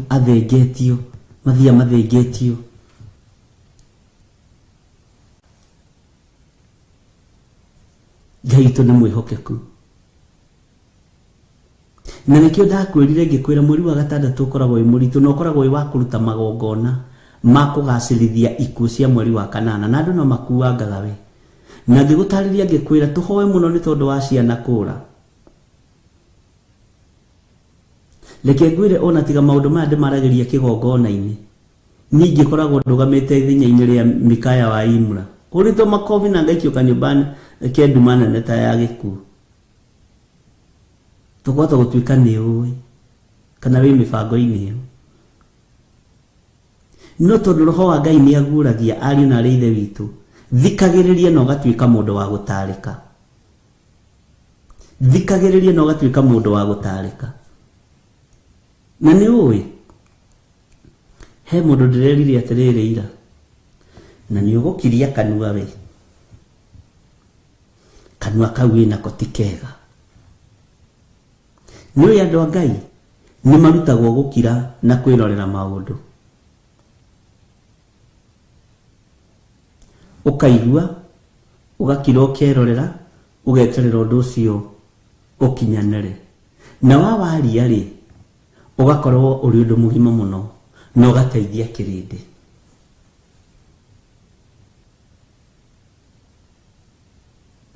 Athengetio mathia mathengetio. Ngai witũ nĩ mwĩhokeku. Na nĩkĩo ndakwĩrire ngĩkwĩra mweri wa gatandatũ ũkoragwo wĩ mũritũ na ũkoragwo wĩ wa kũruta magongona ma kũgacĩrithia ikuũ cia mweri wa kanana, na andũ no makuangaga we. Na ngĩgũtarĩria ngĩkwĩra tũhoe mũno nĩ tondũ wa ciana kũũra. Reke ngwĩre ona tiga maũndũ maya ndĩmaragĩria kĩgongona-inĩ, niĩ ngĩkoragwo ndũgamĩte ithenya-inĩ rĩa Mikaya wa Imra ũrĩtwo makobi na ngaikio kanyũmba kenduma nene ta ya gĩkuũ. Tũkwata gũtuĩka nĩ ũĩ kana wĩ mĩbango-inĩ ĩyo. No tondũ roho wa Ngai nĩ aguũragia ariũ na areithe witũ, thikagĩrĩria na ũgatuĩka mũndũ wa gũtarĩka. Thikagĩrĩria na ũgatuĩka mũndũ wa gũtarĩka. Na nĩ ũĩ he mũndũ ndĩrerire atĩrĩrĩ ira, na nĩ ũgũkiria kanua we. Kanua kau wĩnako ti kega. Nĩũĩ andũ a Ngai nĩ marutagwo gũkira na kwĩrorera maũndũ. Ũkaigua, ũgakira ũkerorera, ũgeterera ũndũ ũcio ũkinyanĩre. Na wawaria-rĩ, ũgakorwo ũrĩ ũndũ mũgima mũno na ũgateithia kĩrĩndĩ.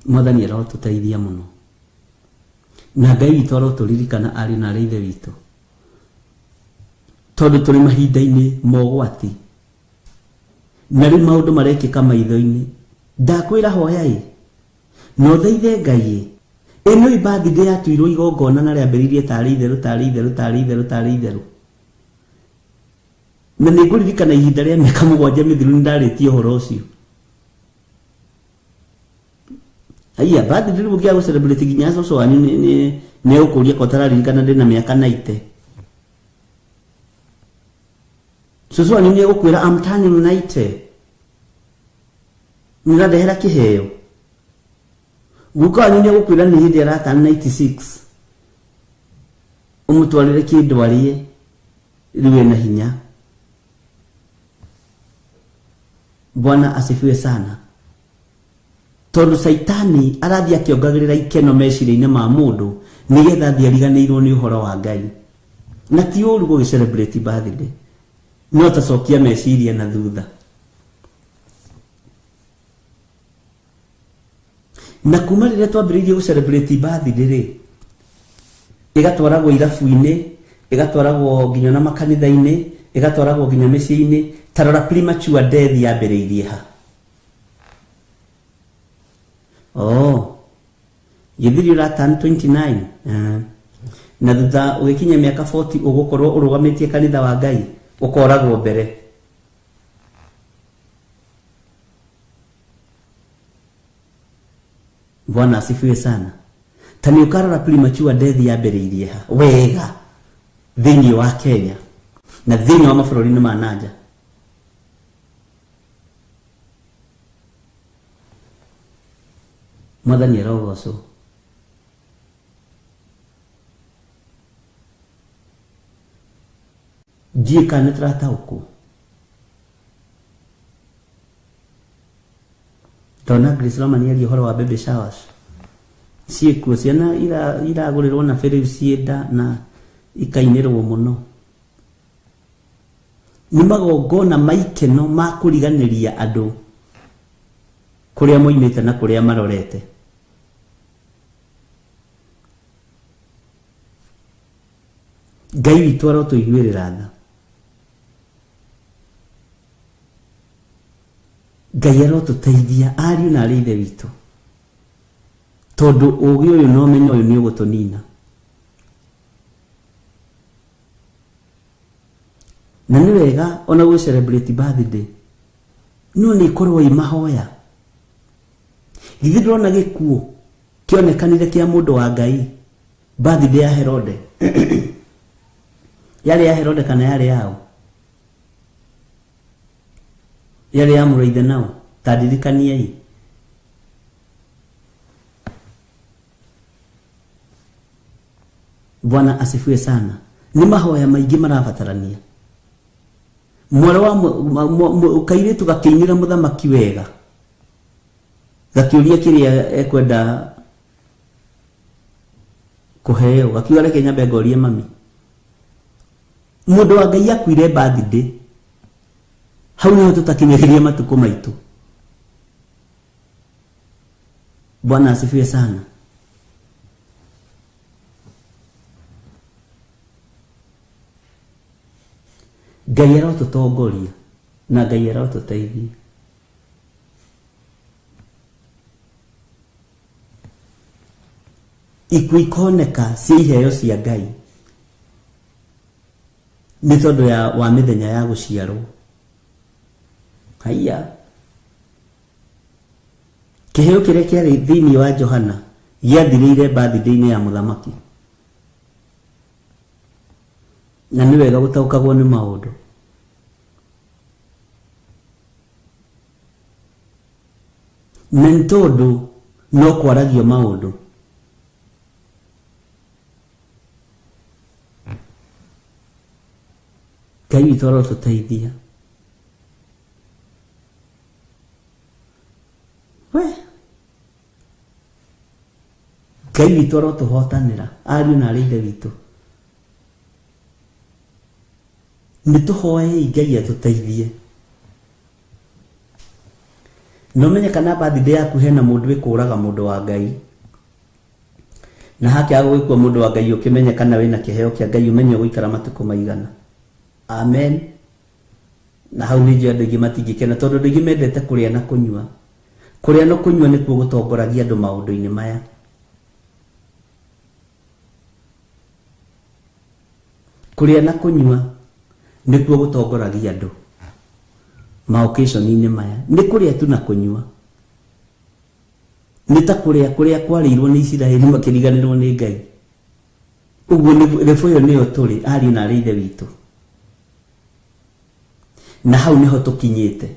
Mwathani arotũteithia mũno, na Ngai witũ arotũririkana ari na ithe witũ, tondũ tũrĩ mahinda-inĩ mogwati na rĩu maũndũ marekĩka maitho-inĩ. Ndakwĩra hoya no thaithe Ngai ĩno birthday yatuirwo igongona na rĩambĩrĩirie tarĩ itherũ, na nĩngũririkana ihinda rĩa mĩaka 7 mĩthiru nĩndarĩtie ũhoro ũcio. Aya birthday rĩu gĩa gũcelebrate nginya cũcũ wanyu nĩ ũkũria kotararirikana ndĩna mĩaka 90. Cũcũ wanyu nĩ ũkwĩra I'm turning 90, nĩrandehera kĩheo. Guka wanyu nĩ ũkwĩra nĩ hĩndĩ aratana 96, ũmũtwarĩre kĩndũ arĩe rĩu ena hinya. Bwana asifiwe sana. Tondũ Saitani arathia akiongagĩrĩra ikeno meciria-inĩ ma mũndũ nĩgetha athie ariganĩirwo nĩ ũhoro wa Ngai. Na ti ũru gũgĩcelebrate birthday, no tacokia meciria na thutha. Na kuma rĩrĩa twambĩrĩirie gũcelebrate birthday ĩgatwaragwo irabu-inĩ, ĩgatwaragwo nginya na makanitha-inĩ, ĩgatwaragwo nginya mĩciĩ-inĩ. Tarora premature death yambĩrĩirie ha. Gĩthiri ũratani 29, na thutha ũgĩkinya mĩaka 40 ũgũkorwo ũrũgamĩtie kanitha wa Ngai, ũkoragwo mbere. Bwana asifiwe sana. Tani ukarora premature death yambĩrĩirie ha wega thĩinĩ wa Kenya na thĩinĩ wa mabũrũri-inĩ ma nanja. Mwathani arogocwo. Ndiĩ kana nĩtũrataũkwo. Tona Grace Roman yari ũhoro wa baby showers. Ciĩkuo ciana iragũrĩrwo na bĩrĩu cienda na ikainĩrwo mũno. Nĩ magongona maikeno ma kũriganĩria andũ kũrĩa moimĩte na kũrĩa marorete. Ngai witũ arotũiguĩrĩra tha. Ngai arotũteithia ariũ na arĩ ithe witũ, tondũ ũgĩ ũyũ na ũmenyo ũyũ nĩ ũgũtũnina. Na nĩ wega ona gũcelebrate birthday no nĩ ikorwo i mahoya. Githĩ ndĩrona gĩkuũ kĩonekanire kĩa mũndũ wa Ngai birthday ya Herode. Yarĩ ya Herode kana yarĩ yao? Yarĩ ya mũrũ ithe nao, tandirikaniei. Bwana asifiwe sana. Nĩ mahoya maingĩ marabatarania. Mwarĩ wa kairĩtu gakĩinĩra mũthamaki wega, gakiuria kĩrĩa ekwenda kũheo, gakiuga reke nyambe ngorie mami. Mũndũ wa Ngai akuire birthday, hau nĩho tũtakinyĩrĩria matukũ maitũ. Bwana asifiwe sana. Ngai arotũtongoria na Ngai arotũteithia. Ikuũ ikoneka cia iheo cia Ngai nĩ tondũ wa mĩthenya ya gũciarwo. Haiya, kĩheo kĩrĩa kĩarĩ thĩinĩ wa Johana gĩathirĩire birthday-inĩ ya mũthamaki. Na nĩ wega gũtaũkagwo nĩ maũndũ. Na nĩ tondũ no kwaragio maũndũ. Ngai witũ arotũteithia. Ngai witũ arotũhotanĩra ariũ na arĩ ithe witũ. Nĩ tũhoei Ngai atũteithie. no menye kana birthday yaku hena mundu wikuraga mundu wa Ngai na haki ago gwikwo mundu wa Ngai ukimenya kana wina kiheo kia Ngai umenye guikara matuko maigana. Amen. Na hau ni jia ndigi matingikena tondu ndigi mendete kuria na kunyua. Kuria no kunyua ni kuo gutongoragia andu maundu-ini maya. Kuria na kunyua ni kuo gutongoragia andu occasion-ini maya. Ni kuria tu na kunyua. Ni ta kuria kwarirwo ni Isiraeli makiriganirwo ni Ngai. Uguo ni refoyo niyo turi ari na ari ithe witu. Na hau niho tukinyite.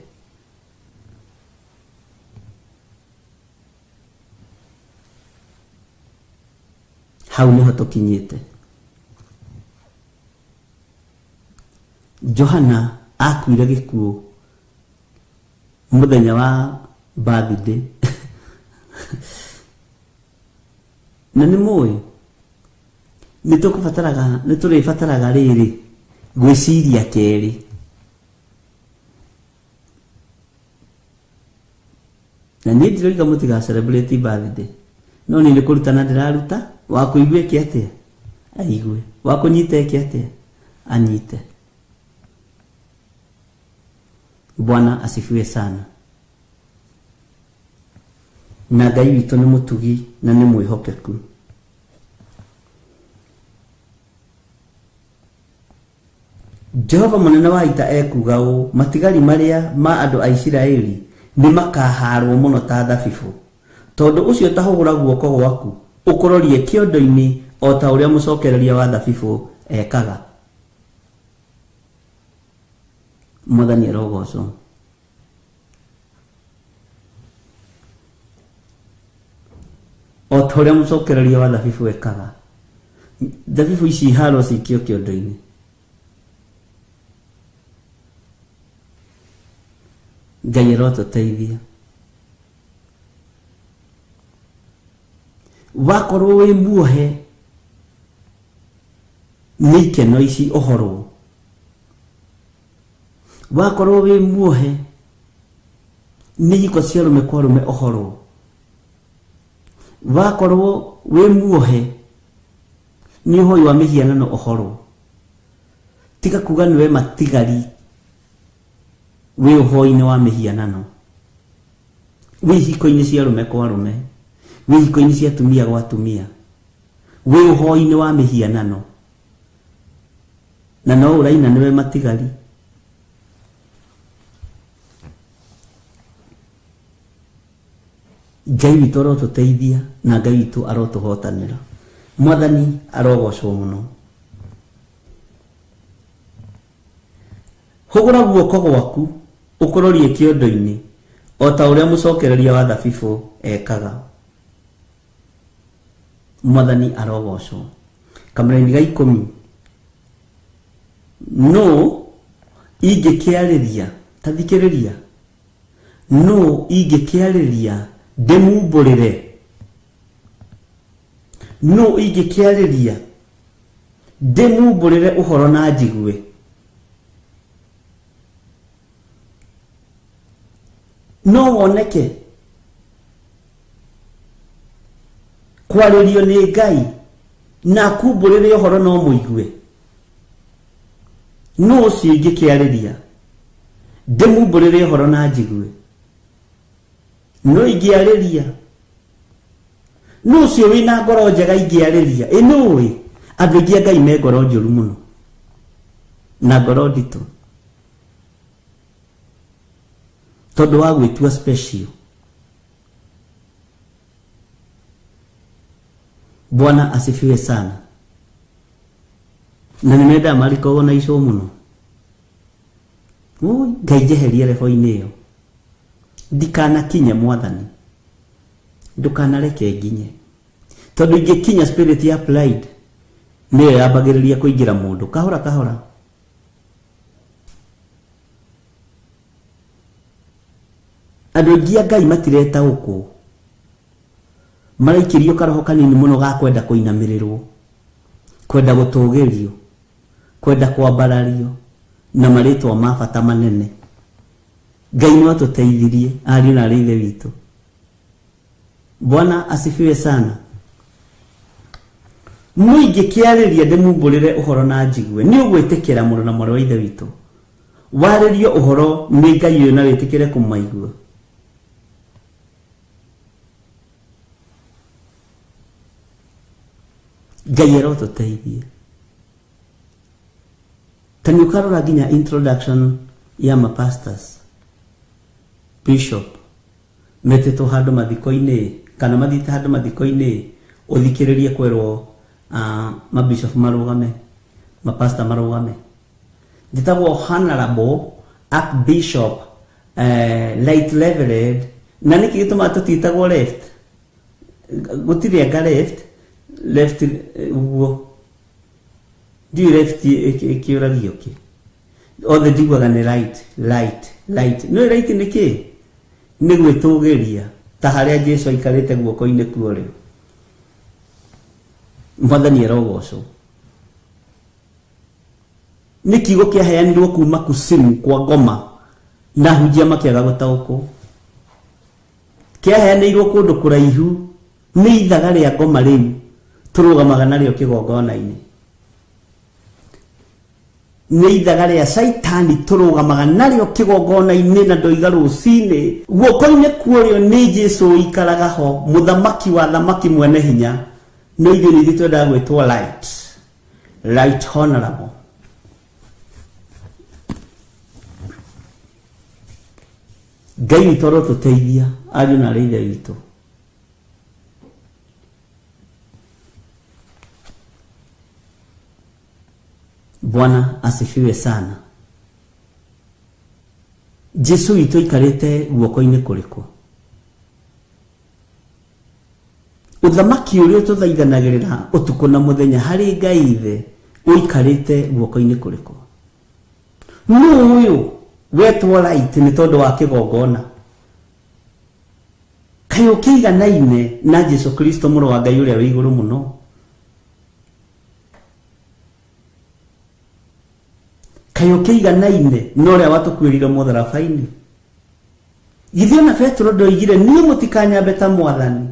Hau niho tukinyite. Johana akuire gikuo muthenya wa birthday. Na ni moyo nituribataraga riri gwiciria keri. Na ni ndiriga mutiga celebrate birthday. No ni kurutana ndiraruta wa kuigwe kiatia aigwe wa kunyita kiatia anyite. Bwana asifiwe sana. Na Ngai witu ni mutugi na ni mwihokeku. Jehova munene wa ita ekuga u matigari maria ma andu a Isiraeli ni makaharwo muno ta thabibu tondu ucio tahugura guoko gwaku ukororie kiondo-ini o ta uria mucokereria wa thabibu ekaga. Mwathani arogocwo. O ta uria mucokereria wa thabibu ekaga. Thabibu ici haro cikio kiondo-ini. Ngai arotuteithia. Wakorwo wi muohe ni ikeno ici uhorwo. Wakorwo wi muohe ni iko cia rume kwa rume uhorwo. Wakorwo wi muohe ni uhoi wa mihianano uhorwo. Tika kuga niwe matigari wi uhoi-ini wa mihianano. Wi hiko-ini cia rume kwa rume. Wi hiko-ini cia tumia gwa tumia. Wi uhoi-ini wa mihianano. Na no uraina niwe matigari. Ngai witu arotuteithia na Ngai witu arotuhotanira. Mwathani arogocwo muno. Hugura guoko gwaku ukororie kiondo-ini o ta uria mucokereria wa thabibu ekaga. Mwathani arogocwo. Kamera-ini ga 10 no ingikiariria tathikiriria no ingikiariria ndimumburire no ingikiariria ndimumburire uhoro na njigwe. No woneke kwaririo ni Ngai na kumburire uhoro no muigwe. No ucio ingikiariria ndimumburire uhoro na njigwe. No ingiariria no ucio wina ngoro njega ingiariria inui andu ingi Ngai me ngoro njuru muno na ngoro nditu tondu wa gwitua special. Bwana asifiwe sana. Na nimenda mariko na ico muno. Ngai jeherie rebo-ini iyo. Ndikana kinya Mwathani. Ndukana reke nginye. Tondu ingikinya spirit ya pride niyo yambagiriria kuingira mundu kahora kahora. Andu aingi Ngai matireta uku. Maraikirio karoho kanini muno ga kwenda kuinamirirwo. Kwenda gutugirio. Kwenda kwambarario na maritwa mabata manene. Ngai no atuteithirie ariũ na arĩ ithe witũ. Bwana asifiwe sana. Muingĩ kĩarĩria ndĩmumbũrĩre ũhoro na njigue nĩ ũgwĩtĩkĩra mũrũ na mwarĩ wa ithe witũ. Warĩrio ũhoro nĩ Ngai ũyũ na wĩtĩkĩre kũmaigua. Ngai arotũteithie. Tani ũkarora nginya introduction ya mapastors, bishop, metĩtwo handũ mathiko-inĩ kana mathiĩte handũ mathiko-inĩ ũthikĩrĩrie kwerwo mabishop marũgame, mapastor marũgame. Njĩtagwo Honorable Archbishop Light Reverend, na nĩkĩ gĩtũmaga tũtitagwo left? Gũtirĩ anga left uguo. Ndiũ left ĩkĩũragio kĩ? Othe njiguaga nĩ right. No right nĩ kĩ? Nĩ gwĩtũgĩria ta harĩa Jesũ aikarĩte guoko-inĩ kwa ũrĩo. Mwathani arogocwo. Nĩ kiugo kĩaheanirwo kuma kusimu kwa ngoma na hunjia makĩaga gũtaũkwo. Kĩaheanirwo kũndũ kũraihu nĩ ithaga rĩa ngoma rĩu tũrũgamaga narĩo kĩgongona-inĩ. Nĩ ithaga rĩa Saitani tũrũgamaga narĩo kĩgongona-inĩ na ndoiga rũcinĩ. Guoko-inĩ kwa ũrĩo nĩ Jesũ ikaraga ho, mũthamaki wa thamaki mwene hinya. No ithuĩ nĩ ithuĩ twendaga gwĩtwo Right Honorable. Ngai witũ arotũteithia ariũ na arĩ ithe witũ. Bwana asifiwe sana. Jesũ witũ ikarĩte guoko-inĩ kũrĩkũ? Ũthamaki ũrĩa tũthaithanagĩrĩra ũtukũ na mũthenya harĩ Ngai ithe ũikarĩte guoko-inĩ kũrĩkũ? Nũũ ũyũ wetwo right nĩ tondũ wa kĩgongona? Kaĩ ũkĩiganaine na Jesũ Kristo mũrũ wa Ngai ũrĩa wĩ igũrũ mũno? Kaĩ ũkĩiganaine na ũrĩa watũkuĩrire mũtharaba-inĩ? Githĩ ona Petro ndoigire niĩ mũtikanyambe ta Mwathani?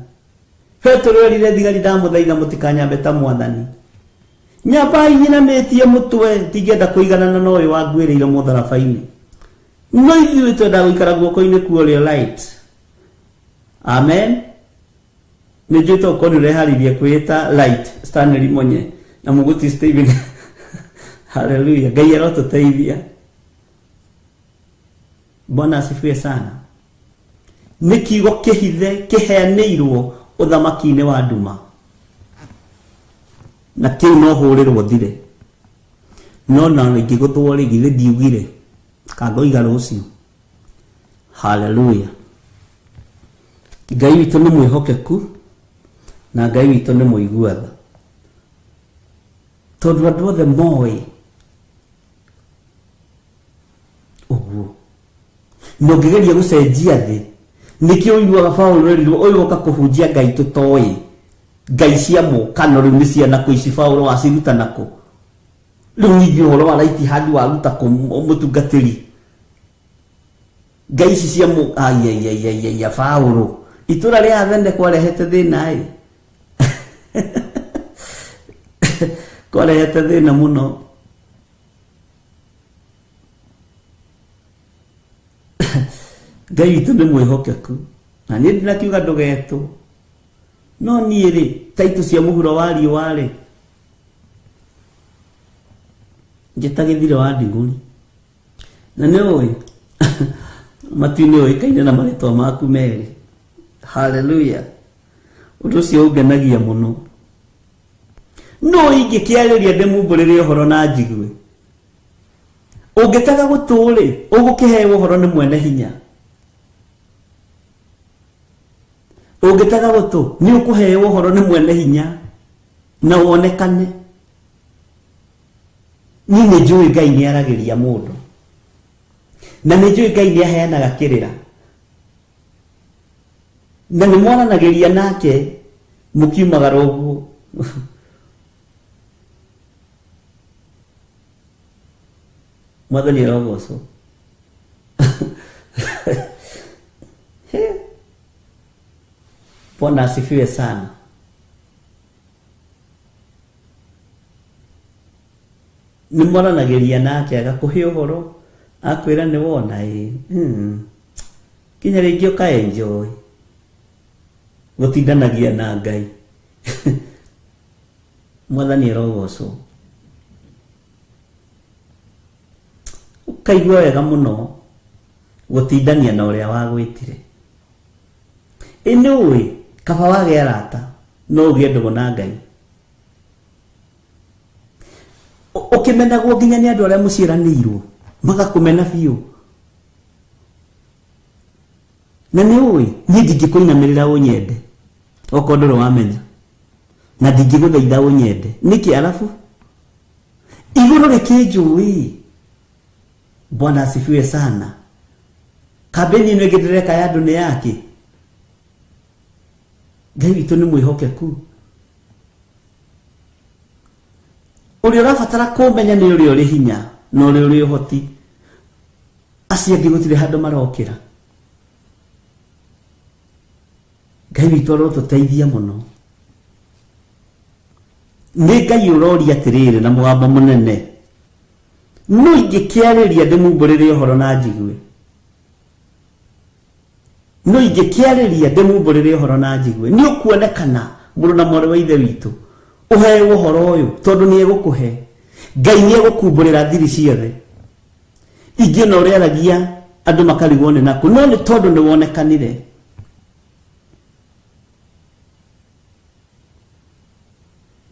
Petro erire thigari ndamũthaitha mũtikanyambe ta Mwathani. Nyambai nyinamĩtie mũtwe ndigenda kũiganana na ũyũ wanguĩrĩire mũtharaba-inĩ. No ithuĩ twendaga gũikara guoko-inĩ kwa ũrĩo right. Amen. Nĩ njũĩ tokorwo nĩ ũreharĩirie kwĩĩta Light Stanley Monye na Mũguti Stephen. Hallelujah. Ngai arotũteithia. Bwana asifiwe sana. Nĩ kiugo kĩhithe kĩheanĩirwo ũthamaki-inĩ wa nduma. Na kĩu no hũrĩrwo thire. No na rĩngĩ gũthwo rĩngĩ githĩ ndiugire. Kangoiga rũciũ. Hallelujah. Ngai witũ nĩ mwĩhokeku na Ngai witũ nĩ mũiguatha. Tondũ andũ othe moĩ ũguo. No ngĩgeria gũcenjia thĩ nĩkĩo ũiguaga Paũlũ erirwo ũyũ ũka kũhunjia Ngai tũtoĩ. Ngai cia mũkano rĩu nĩ ciana kũ ici Paũlũ waciruta nakũ? Rĩu ningĩ ũhoro wa right hand waruta kũ mũtungatĩri? Ngai ici cia ya Paũlũ itũra rĩa Athene kwarehete thĩna kwarehete thĩna mũno. Ngai witũ nĩ mwĩhokeku na niĩ ndinakiuga ndũgetwo. No niĩ rĩ taitũ cia mũhuro wa riũa rĩ njĩtagĩthire wa ndigũri. Na nĩ ũĩ matu-inĩ ũĩkaine na marĩtwa maku merĩ. Hallelujah. Ũndũ ũcio ũngenagia mũno. No ingĩkĩarĩria ndĩmumbũrĩre ũhoro na njigue. Ũngĩtaga gũtũrĩ ũgũkĩheo ũhoro nĩ mwene hinya. Ũngĩtaga gũtũ nĩ ũkũheo ũhoro nĩ mwene hinya na wonekane. Niĩ nĩ njũĩ Ngai nĩ aragĩria mũndũ na nĩ njũĩ Ngai nĩ aheanaga kĩrĩra na nĩ mwaranagĩria nake mũkiumagara ũguo. Mwathani arogocwo. Bwana asifiwe sana. Nimoranageria nake agakuhe uhoro akwira ni wona kinya ringi uka enjoy gutindanagia na Ngai. Mwathani arogocwo. Ukaigua wega muno gutindania na uria wagwitire. Inui kaba wage arata no ugie ndugu na Ngai. Ukimenagwo nginya ni andu aria muciranirwo magakumena biu. Na ni ui ni ndingikuinamirira unyende okondoro wamenya na ndingiguthaitha unyende niki alafu iguru rikinjui. Bwana asifiwe sana. Kabeni negedireka ya dunia yake. Ngai witu ni mwihokeku. Uri urabatara kumenya ni uri hinya no uri uhoti. Acia ngigutire handu marokira. Ngai witu arotuteithia muno. Ni Ngai uroria atiriri na mwamba munene. No ingikiariria ndimumburire uhoro na njigue. No ingikiariria ndimumburire uhoro na njigue. Ni ukuonekana muru na mwari wa ithe witu. Uhe uhoro uyu tondu ni egukuhe. Ngai ni egukumburira thiri ciothe. Ingi no riaragia andu makarigwo ni naku no ni tondu ni wonekanire.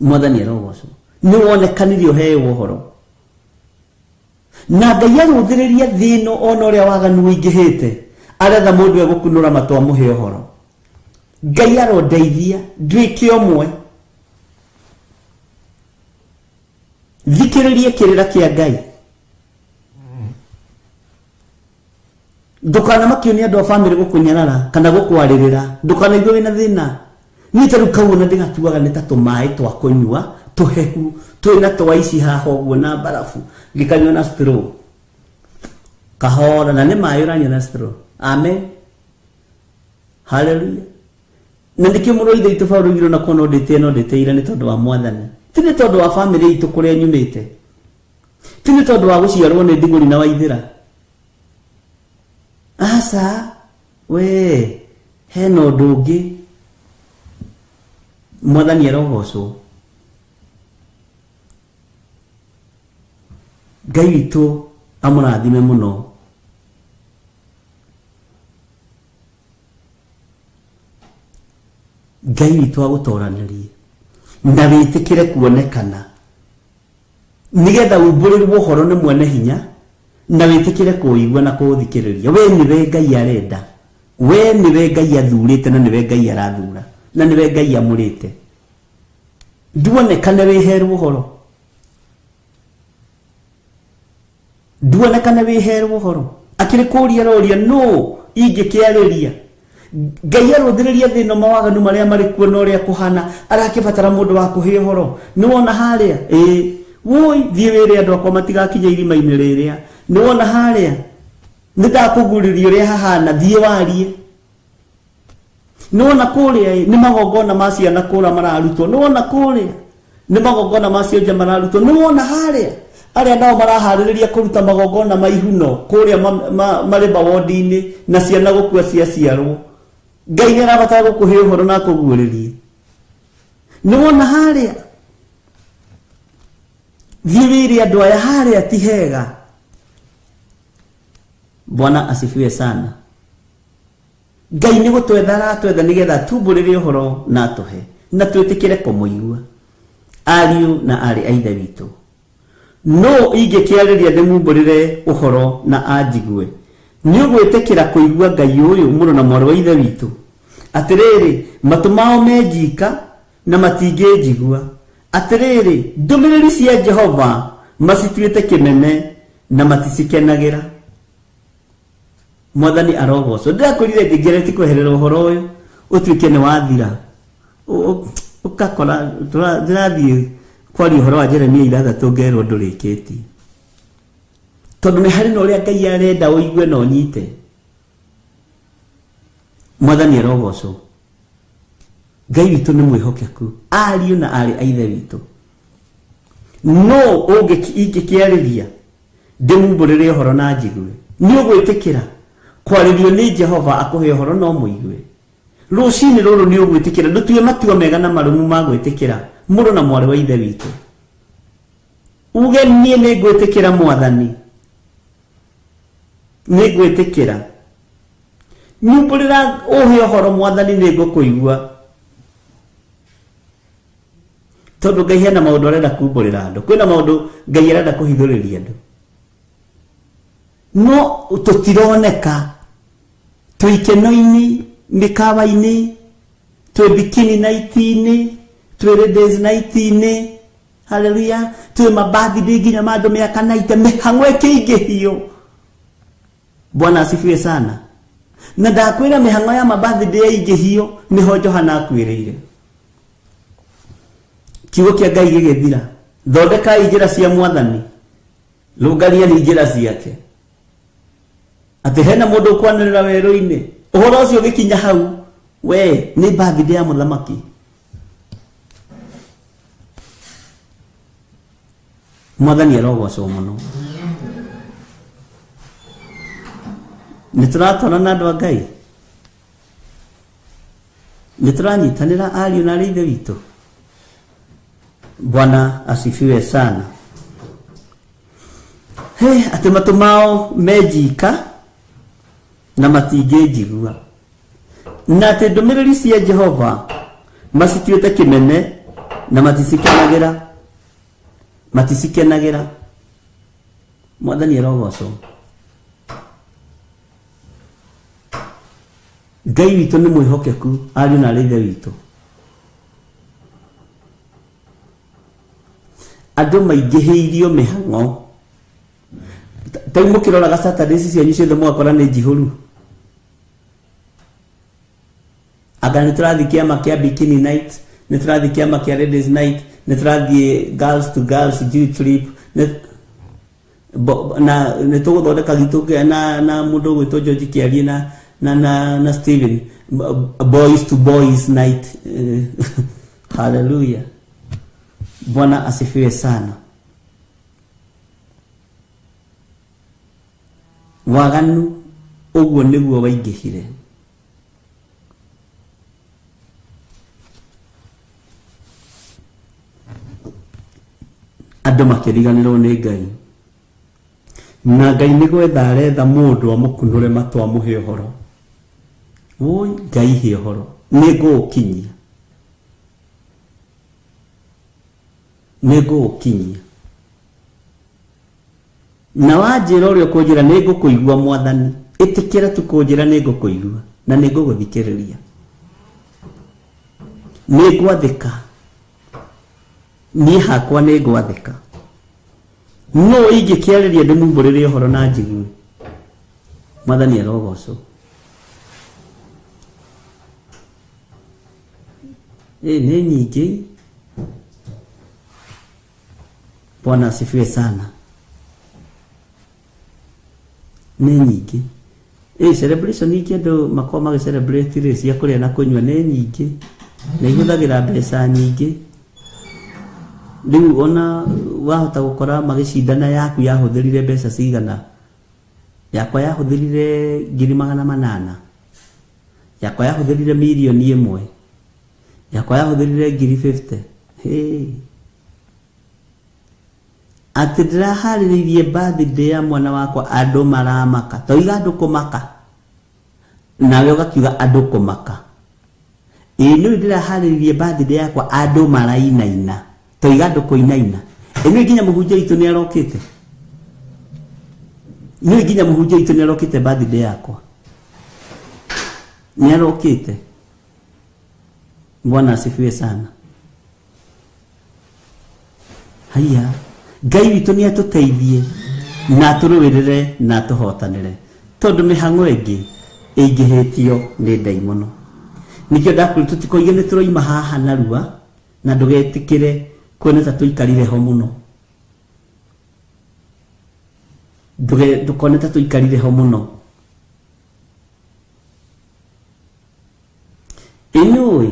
Mwathani arogocwo. Ni wonekanire uhe uhoro. Na Ngai aruthiriria thino ona uria waganu ingihite aretha mundu egukunura matwa muhe uhoro. Ngai arondeithia ndwike omwe. Thikiririe kirira kia Ngai. Ndukana makio ni andu a family gukunyarara kana gukwaririra. Ndukana igwe wina thina. Ni taru kauna ndigatuaga ni ta tumai twa kunyua tuhehu twina twaici haha uguo na barafu gikanywa na straw kahora na ni mai uranywa na straw. Amen. Hallelujah. Na ndikio muro ithe itu faurugiro na kono ndete no ndeteira ni tondu wa Mwathani. Ti ni tondu wa family itu kuria nyumite. Ti ni tondu wa guciarwo ni ndiguri na waithira. Asa we heno ndungi. Mwathani arogocwo. Ngai witu amurathime muno. Ngai witu agutoranirie na witikire kuonekana nigetha umburirwo uhoro ni mwene hinya na witikire kuigwa na kuthikiriria. We niwe Ngai arenda. We niwe Ngai athurite na niwe Ngai arathura na niwe Ngai amurite. Nduonekane wiherwo uhoro. Nduonekane wiherwo uhoro. Akiri kuria roria no ingikiariria. Ngai aruthiriria thino mawaganu maria mari kuo no ria kuhana arakibatara mundu wa kuhe uhoro. Ni wona haria woi thie wire andu akwa matigakinya irima-ini riria. Ni wona haria ndakuguriria ria hahana thie warie. Ni wona kuria ni magogona ma ciana kura mararutwo. Ni wona kuria ni magogona ma cionja mararutwo. Ni wona haria aria nao marahaririria kuruta magogona maihuno kuria mareba wodi-ini na ciana gukua cia ciarwo. Ngai ni arabatara gukuhe uhoro na kuguririe. Ni wona haria thiviri andu aya haria ti hega. Bwana asifiwe sana. Ngai ni gutwethara twetha nigetha tumburire uhoro na tuhe na twitikire kumuigua. Ariu na ari aithe witu no ingikiariria ndimumburire uhoro na anjigue. Ni ugwitikira kuigua Ngai uyu muru na mwari wa ithe witu atiriri matu mao menjika na matingijigua. Atiriri ndumiriri cia Jehova macituite kinene na maticikenagira. Mwathani arogocwo. Ndakurire ngigereti kweherera uhoro uyu utuike ni wathira. Ukakora turathie kwari uhoro wa Jeremia 3 ngerwo ndurikiti. Tondu ni hari no ria Ngai arenda uigue no nyite. Mwathani arogocwo. Ngai witũ nĩ mwĩhokeku, ariũ na arĩ a ithe witũ. No ingĩkĩarĩria ndĩmumbũrĩre ũhoro na njigue, nĩ ũgwĩtĩkĩra kwarĩrio nĩ Jehova akũhe ũhoro no mũigue? Rũcinĩ rũrũ nĩ ũgwĩtĩkĩra ndũtue matua mega na marũmu ma gwĩtĩkĩra mũrũ na mwarĩ wa ithe witũ? Uge niĩ nĩ ngwĩtĩkĩra Mwathani, nĩ ngwĩtĩkĩra. Nyumbũrĩra ũhe ũhoro Mwathani, nĩ ngũkũigua. Tondũ Ngai hena maũndũ arenda kumbũrĩra andũ, kwĩna maũndũ Ngai arenda kũhithũrĩria andũ, no tũtironeka. Twĩ ikeno-inĩ, mĩkawa-inĩ, twĩ bikini night-inĩ, twĩ ladies night-inĩ, haleluya, twĩ mabathday nginya ma andũ mĩaka naite, mĩhang'o ĩkĩingĩhio. Bwana asifiwe sana. Na ndakwĩra mĩhang'o ya mabathday yaingĩhio nĩho Johana akwĩrĩire. Kiugo kĩa Ngai gĩgĩthira, thondekai njĩra cia Mwathani, rũngariai njĩra ciake. Atĩ hena mũndũ ũkwanĩrĩra werũ-inĩ, ũhoro ũcio ũgĩkinya hau, we nĩ birthday ya mũthamaki. Mwathani arogocwo mũno. Nĩtũratwarana andũ a Ngai, nĩtũranyitanĩra ariũ na arĩ ithe witũ. Bwana asifiwe sana. Atĩ matũ mao menjika na matingĩnjigua, na atĩ ndũmĩrĩri cia Jehova macituĩte kĩmene na maticikenagĩra. Mwathani arogocwo. Ngai witũ nĩ mwĩhokeku, ariũ na arĩ ithe witũ. Andũ maingĩhĩirio mĩhang'o. Tai mũkĩroraga Saturdays cianyu ciothe mwakora nĩ njihũru. Anga nĩtũrathiĩ kĩama kĩa bikini night, nĩtũrathiĩ kĩama kĩa ladies night, nĩtũrathiĩ girls to girls youth trip, na nĩtũgũthondeka gitũ na mũndũ ũgwĩtwo George Kĩarie na Steven, boys to boys night. Hallelujah. Bwana asifiwe sana. Waganu ũguo nĩguo waingĩhire. Andũ makĩriganĩrwo nĩ Ngai, na Ngai nĩ gwetha aretha mũndũ amũkunũre matũ amũhe ũhoro. Woi, Ngai he ũhoro, nĩ ngũũkinyia, nĩ ngũũkinyia. Na wanjĩra ũrĩa ũkũnjĩra nĩ ngũkũigua Mwathani, ĩtĩkĩra tu kũnjĩra nĩ ngũkũigua na nĩ ngũgũthikĩrĩria. Nĩ ngwathĩka, niĩ hakwa nĩ ngwathĩka. No ingĩkĩarĩria ndĩmumbũrĩre ũhoro na njigue. Mwathani arogocwo. Nĩ nyingĩ. Bwana asifiwe sana. Nĩ nyingĩ. Celebration nyingĩ andũ makoma magĩcelebrate rĩ cia kũrĩa na kũnyua nĩ nyingĩ. Na ihũthagĩra mbeca nyingĩ. Rĩu ona wahota gũkora magĩcindana yaku yahũthĩrire mbeca cigana. Yakwa yahũthĩrire 800,000. Yakwa yahũthĩrire 1,000,000. Yakwa yahũthĩrire 50,000. Atĩ ndĩraharĩrĩirie birthday ya mwana wakwa andũ maramaka. Toiga andũ kũmaka. Nawe ũgakiuga andũ kũmaka. Nĩ ndĩraharĩrĩirie birthday yakwa andũ marainaina. Toiga andũ kũinaina. Nĩ nginya mũhunjia witũ nĩ arokĩte. Nĩ nginya mũhunjia witũ nĩ arokĩte birthday yakwa. Nĩ arokĩte. Bwana asifiwe sana. Haya. Ngai witũ nĩ atũteithie na tũrũĩrĩre na tũhotanĩre. Tondũ mĩhang'o ĩngĩ ĩingĩhĩtio nĩ ndaimono. Nĩkĩo ndakwĩra tũtikoige nĩ tũroima haha narua na ndũgetĩkĩre kuona ta tũikarire ho mũno. Ndũkone ta tũikarire ho mũno. Inui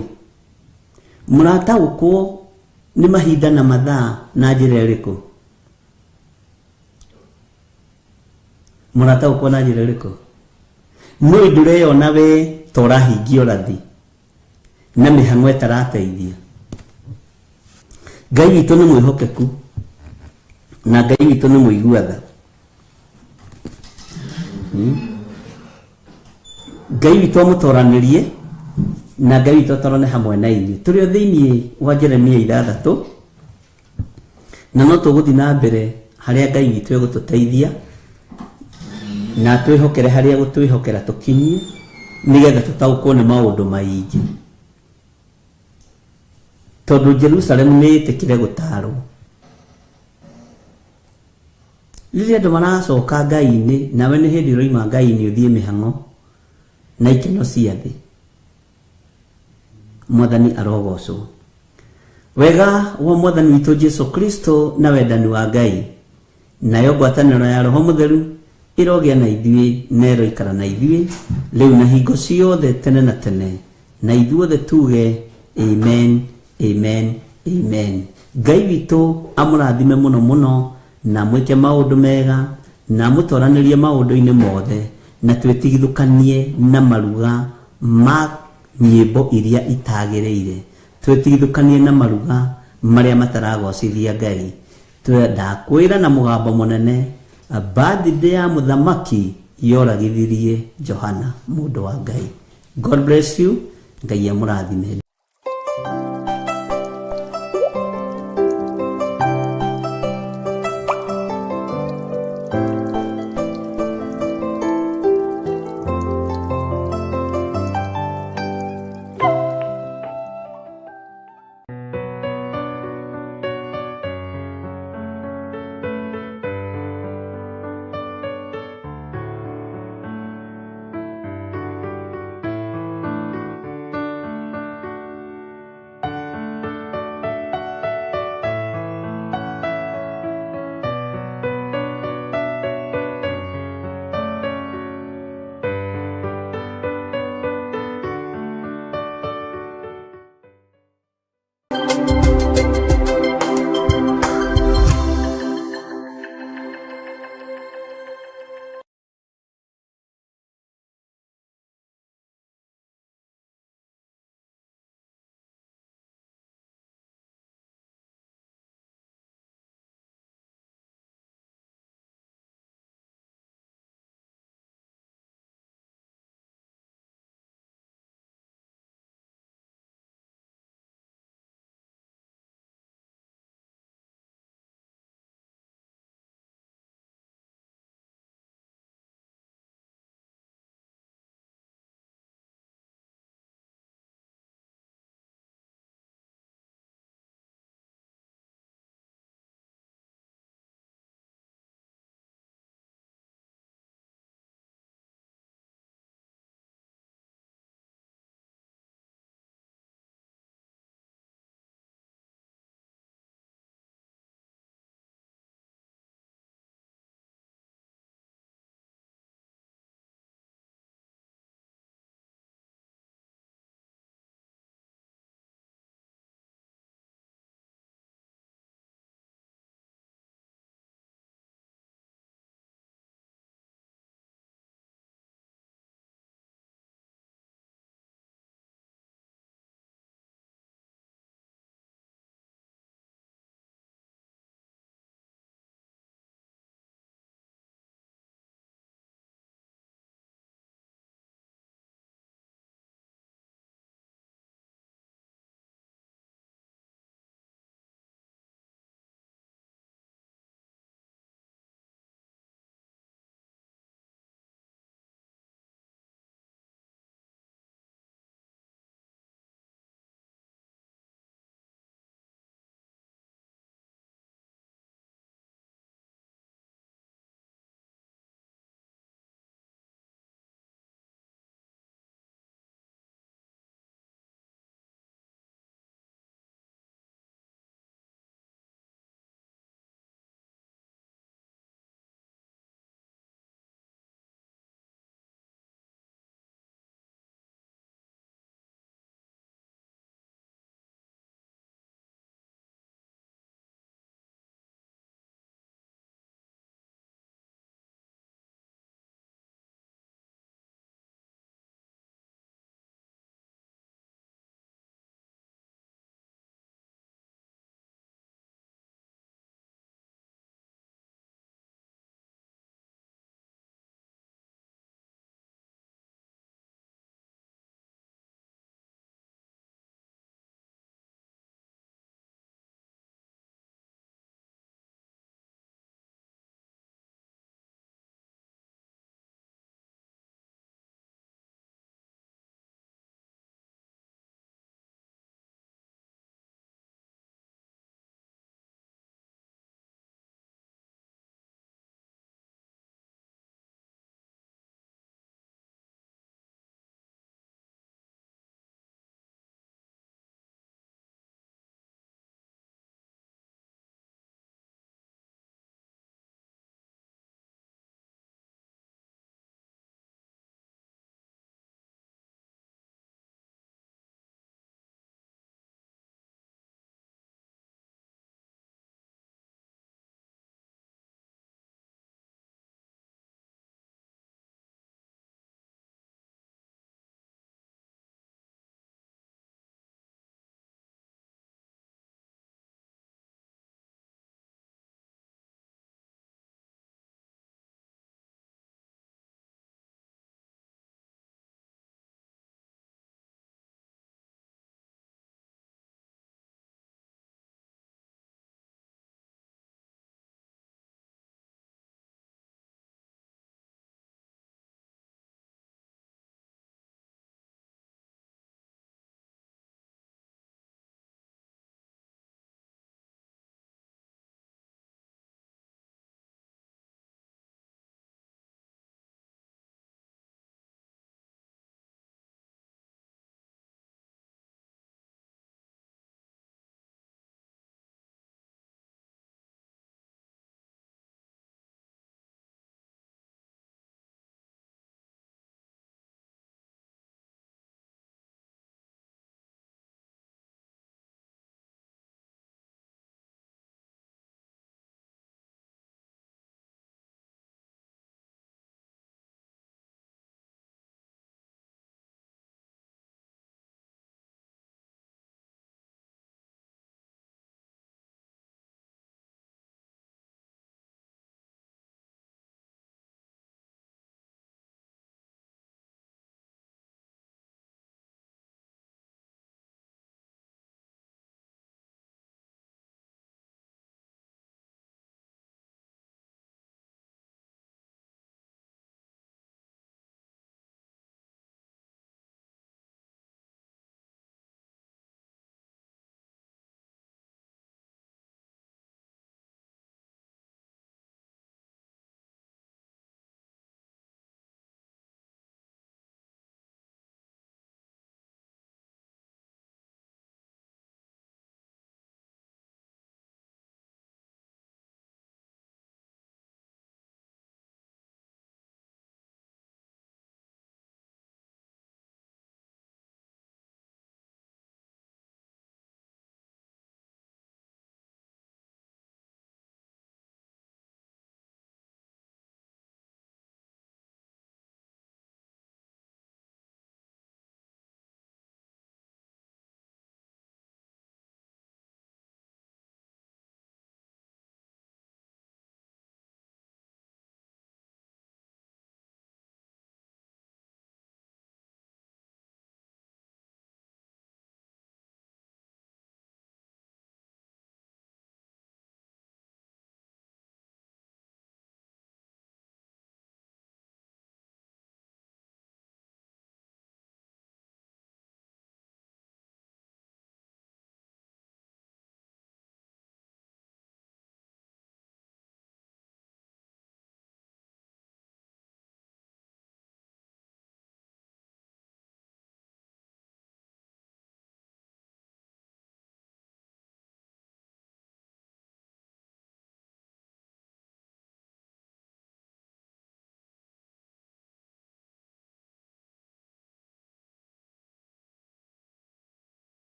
murataũkwo nĩ mahinda na mathaa na njĩra ĩrĩkũ? Murataũkwo na njĩra ĩrĩkũ? Nũĩ ndũreyona we ta ũrahingia ũrathi na mĩhang'o ĩtarateithia? Ngai witũ nĩ mwĩhokeku na Ngai witũ nĩ mũigua-tha. Ngai witũ amũtoranĩrie na Ngai witũ atorane hamwe na inyuĩ. Tũrĩ o thĩinĩ wa Jeremia 6 na no tũgũthiĩ na mbere harĩa Ngai witũ egũtũteithia na twĩhokere harĩa gũtwĩhokera tũkinyie nĩgetha tũtaũkwo nĩ maũndũ maingĩ. Tondũ Jerusalemu nĩ ĩtĩkire gũtarwo. Rĩrĩa andũ maracoka Ngai-inĩ, nawe nĩ hĩndĩ ũroima Ngai-inĩ ũthiĩ mĩhang'o na ikeno cia thĩ. Mwathani arogocwo. Wega wa Mwathani witũ Jesu Kristo na wendani wa Ngai nayo ngwatanĩro ya Roho Mũtheru ĩrogĩa na ithuĩ na ĩroikara na ithuĩ rĩu na hingo ciothe tene na tene, na ithuothe tuge amen, amen, amen. Ngai witũ amũrathime mũno mũno na mwĩke maũndũ mega na mũtoranĩrie maũndũ-inĩ mothe na twĩtigithũkanie na maruga ma nyĩmbo iria itagĩrĩire, twĩtigithũkanie na maruga marĩa mataragocithia Ngai. Ndakwĩra na mũgambo mũnene, birthday ya mũthamaki yoragithirie Johana mũndũ wa Ngai. God bless you. Ngai amũrathime.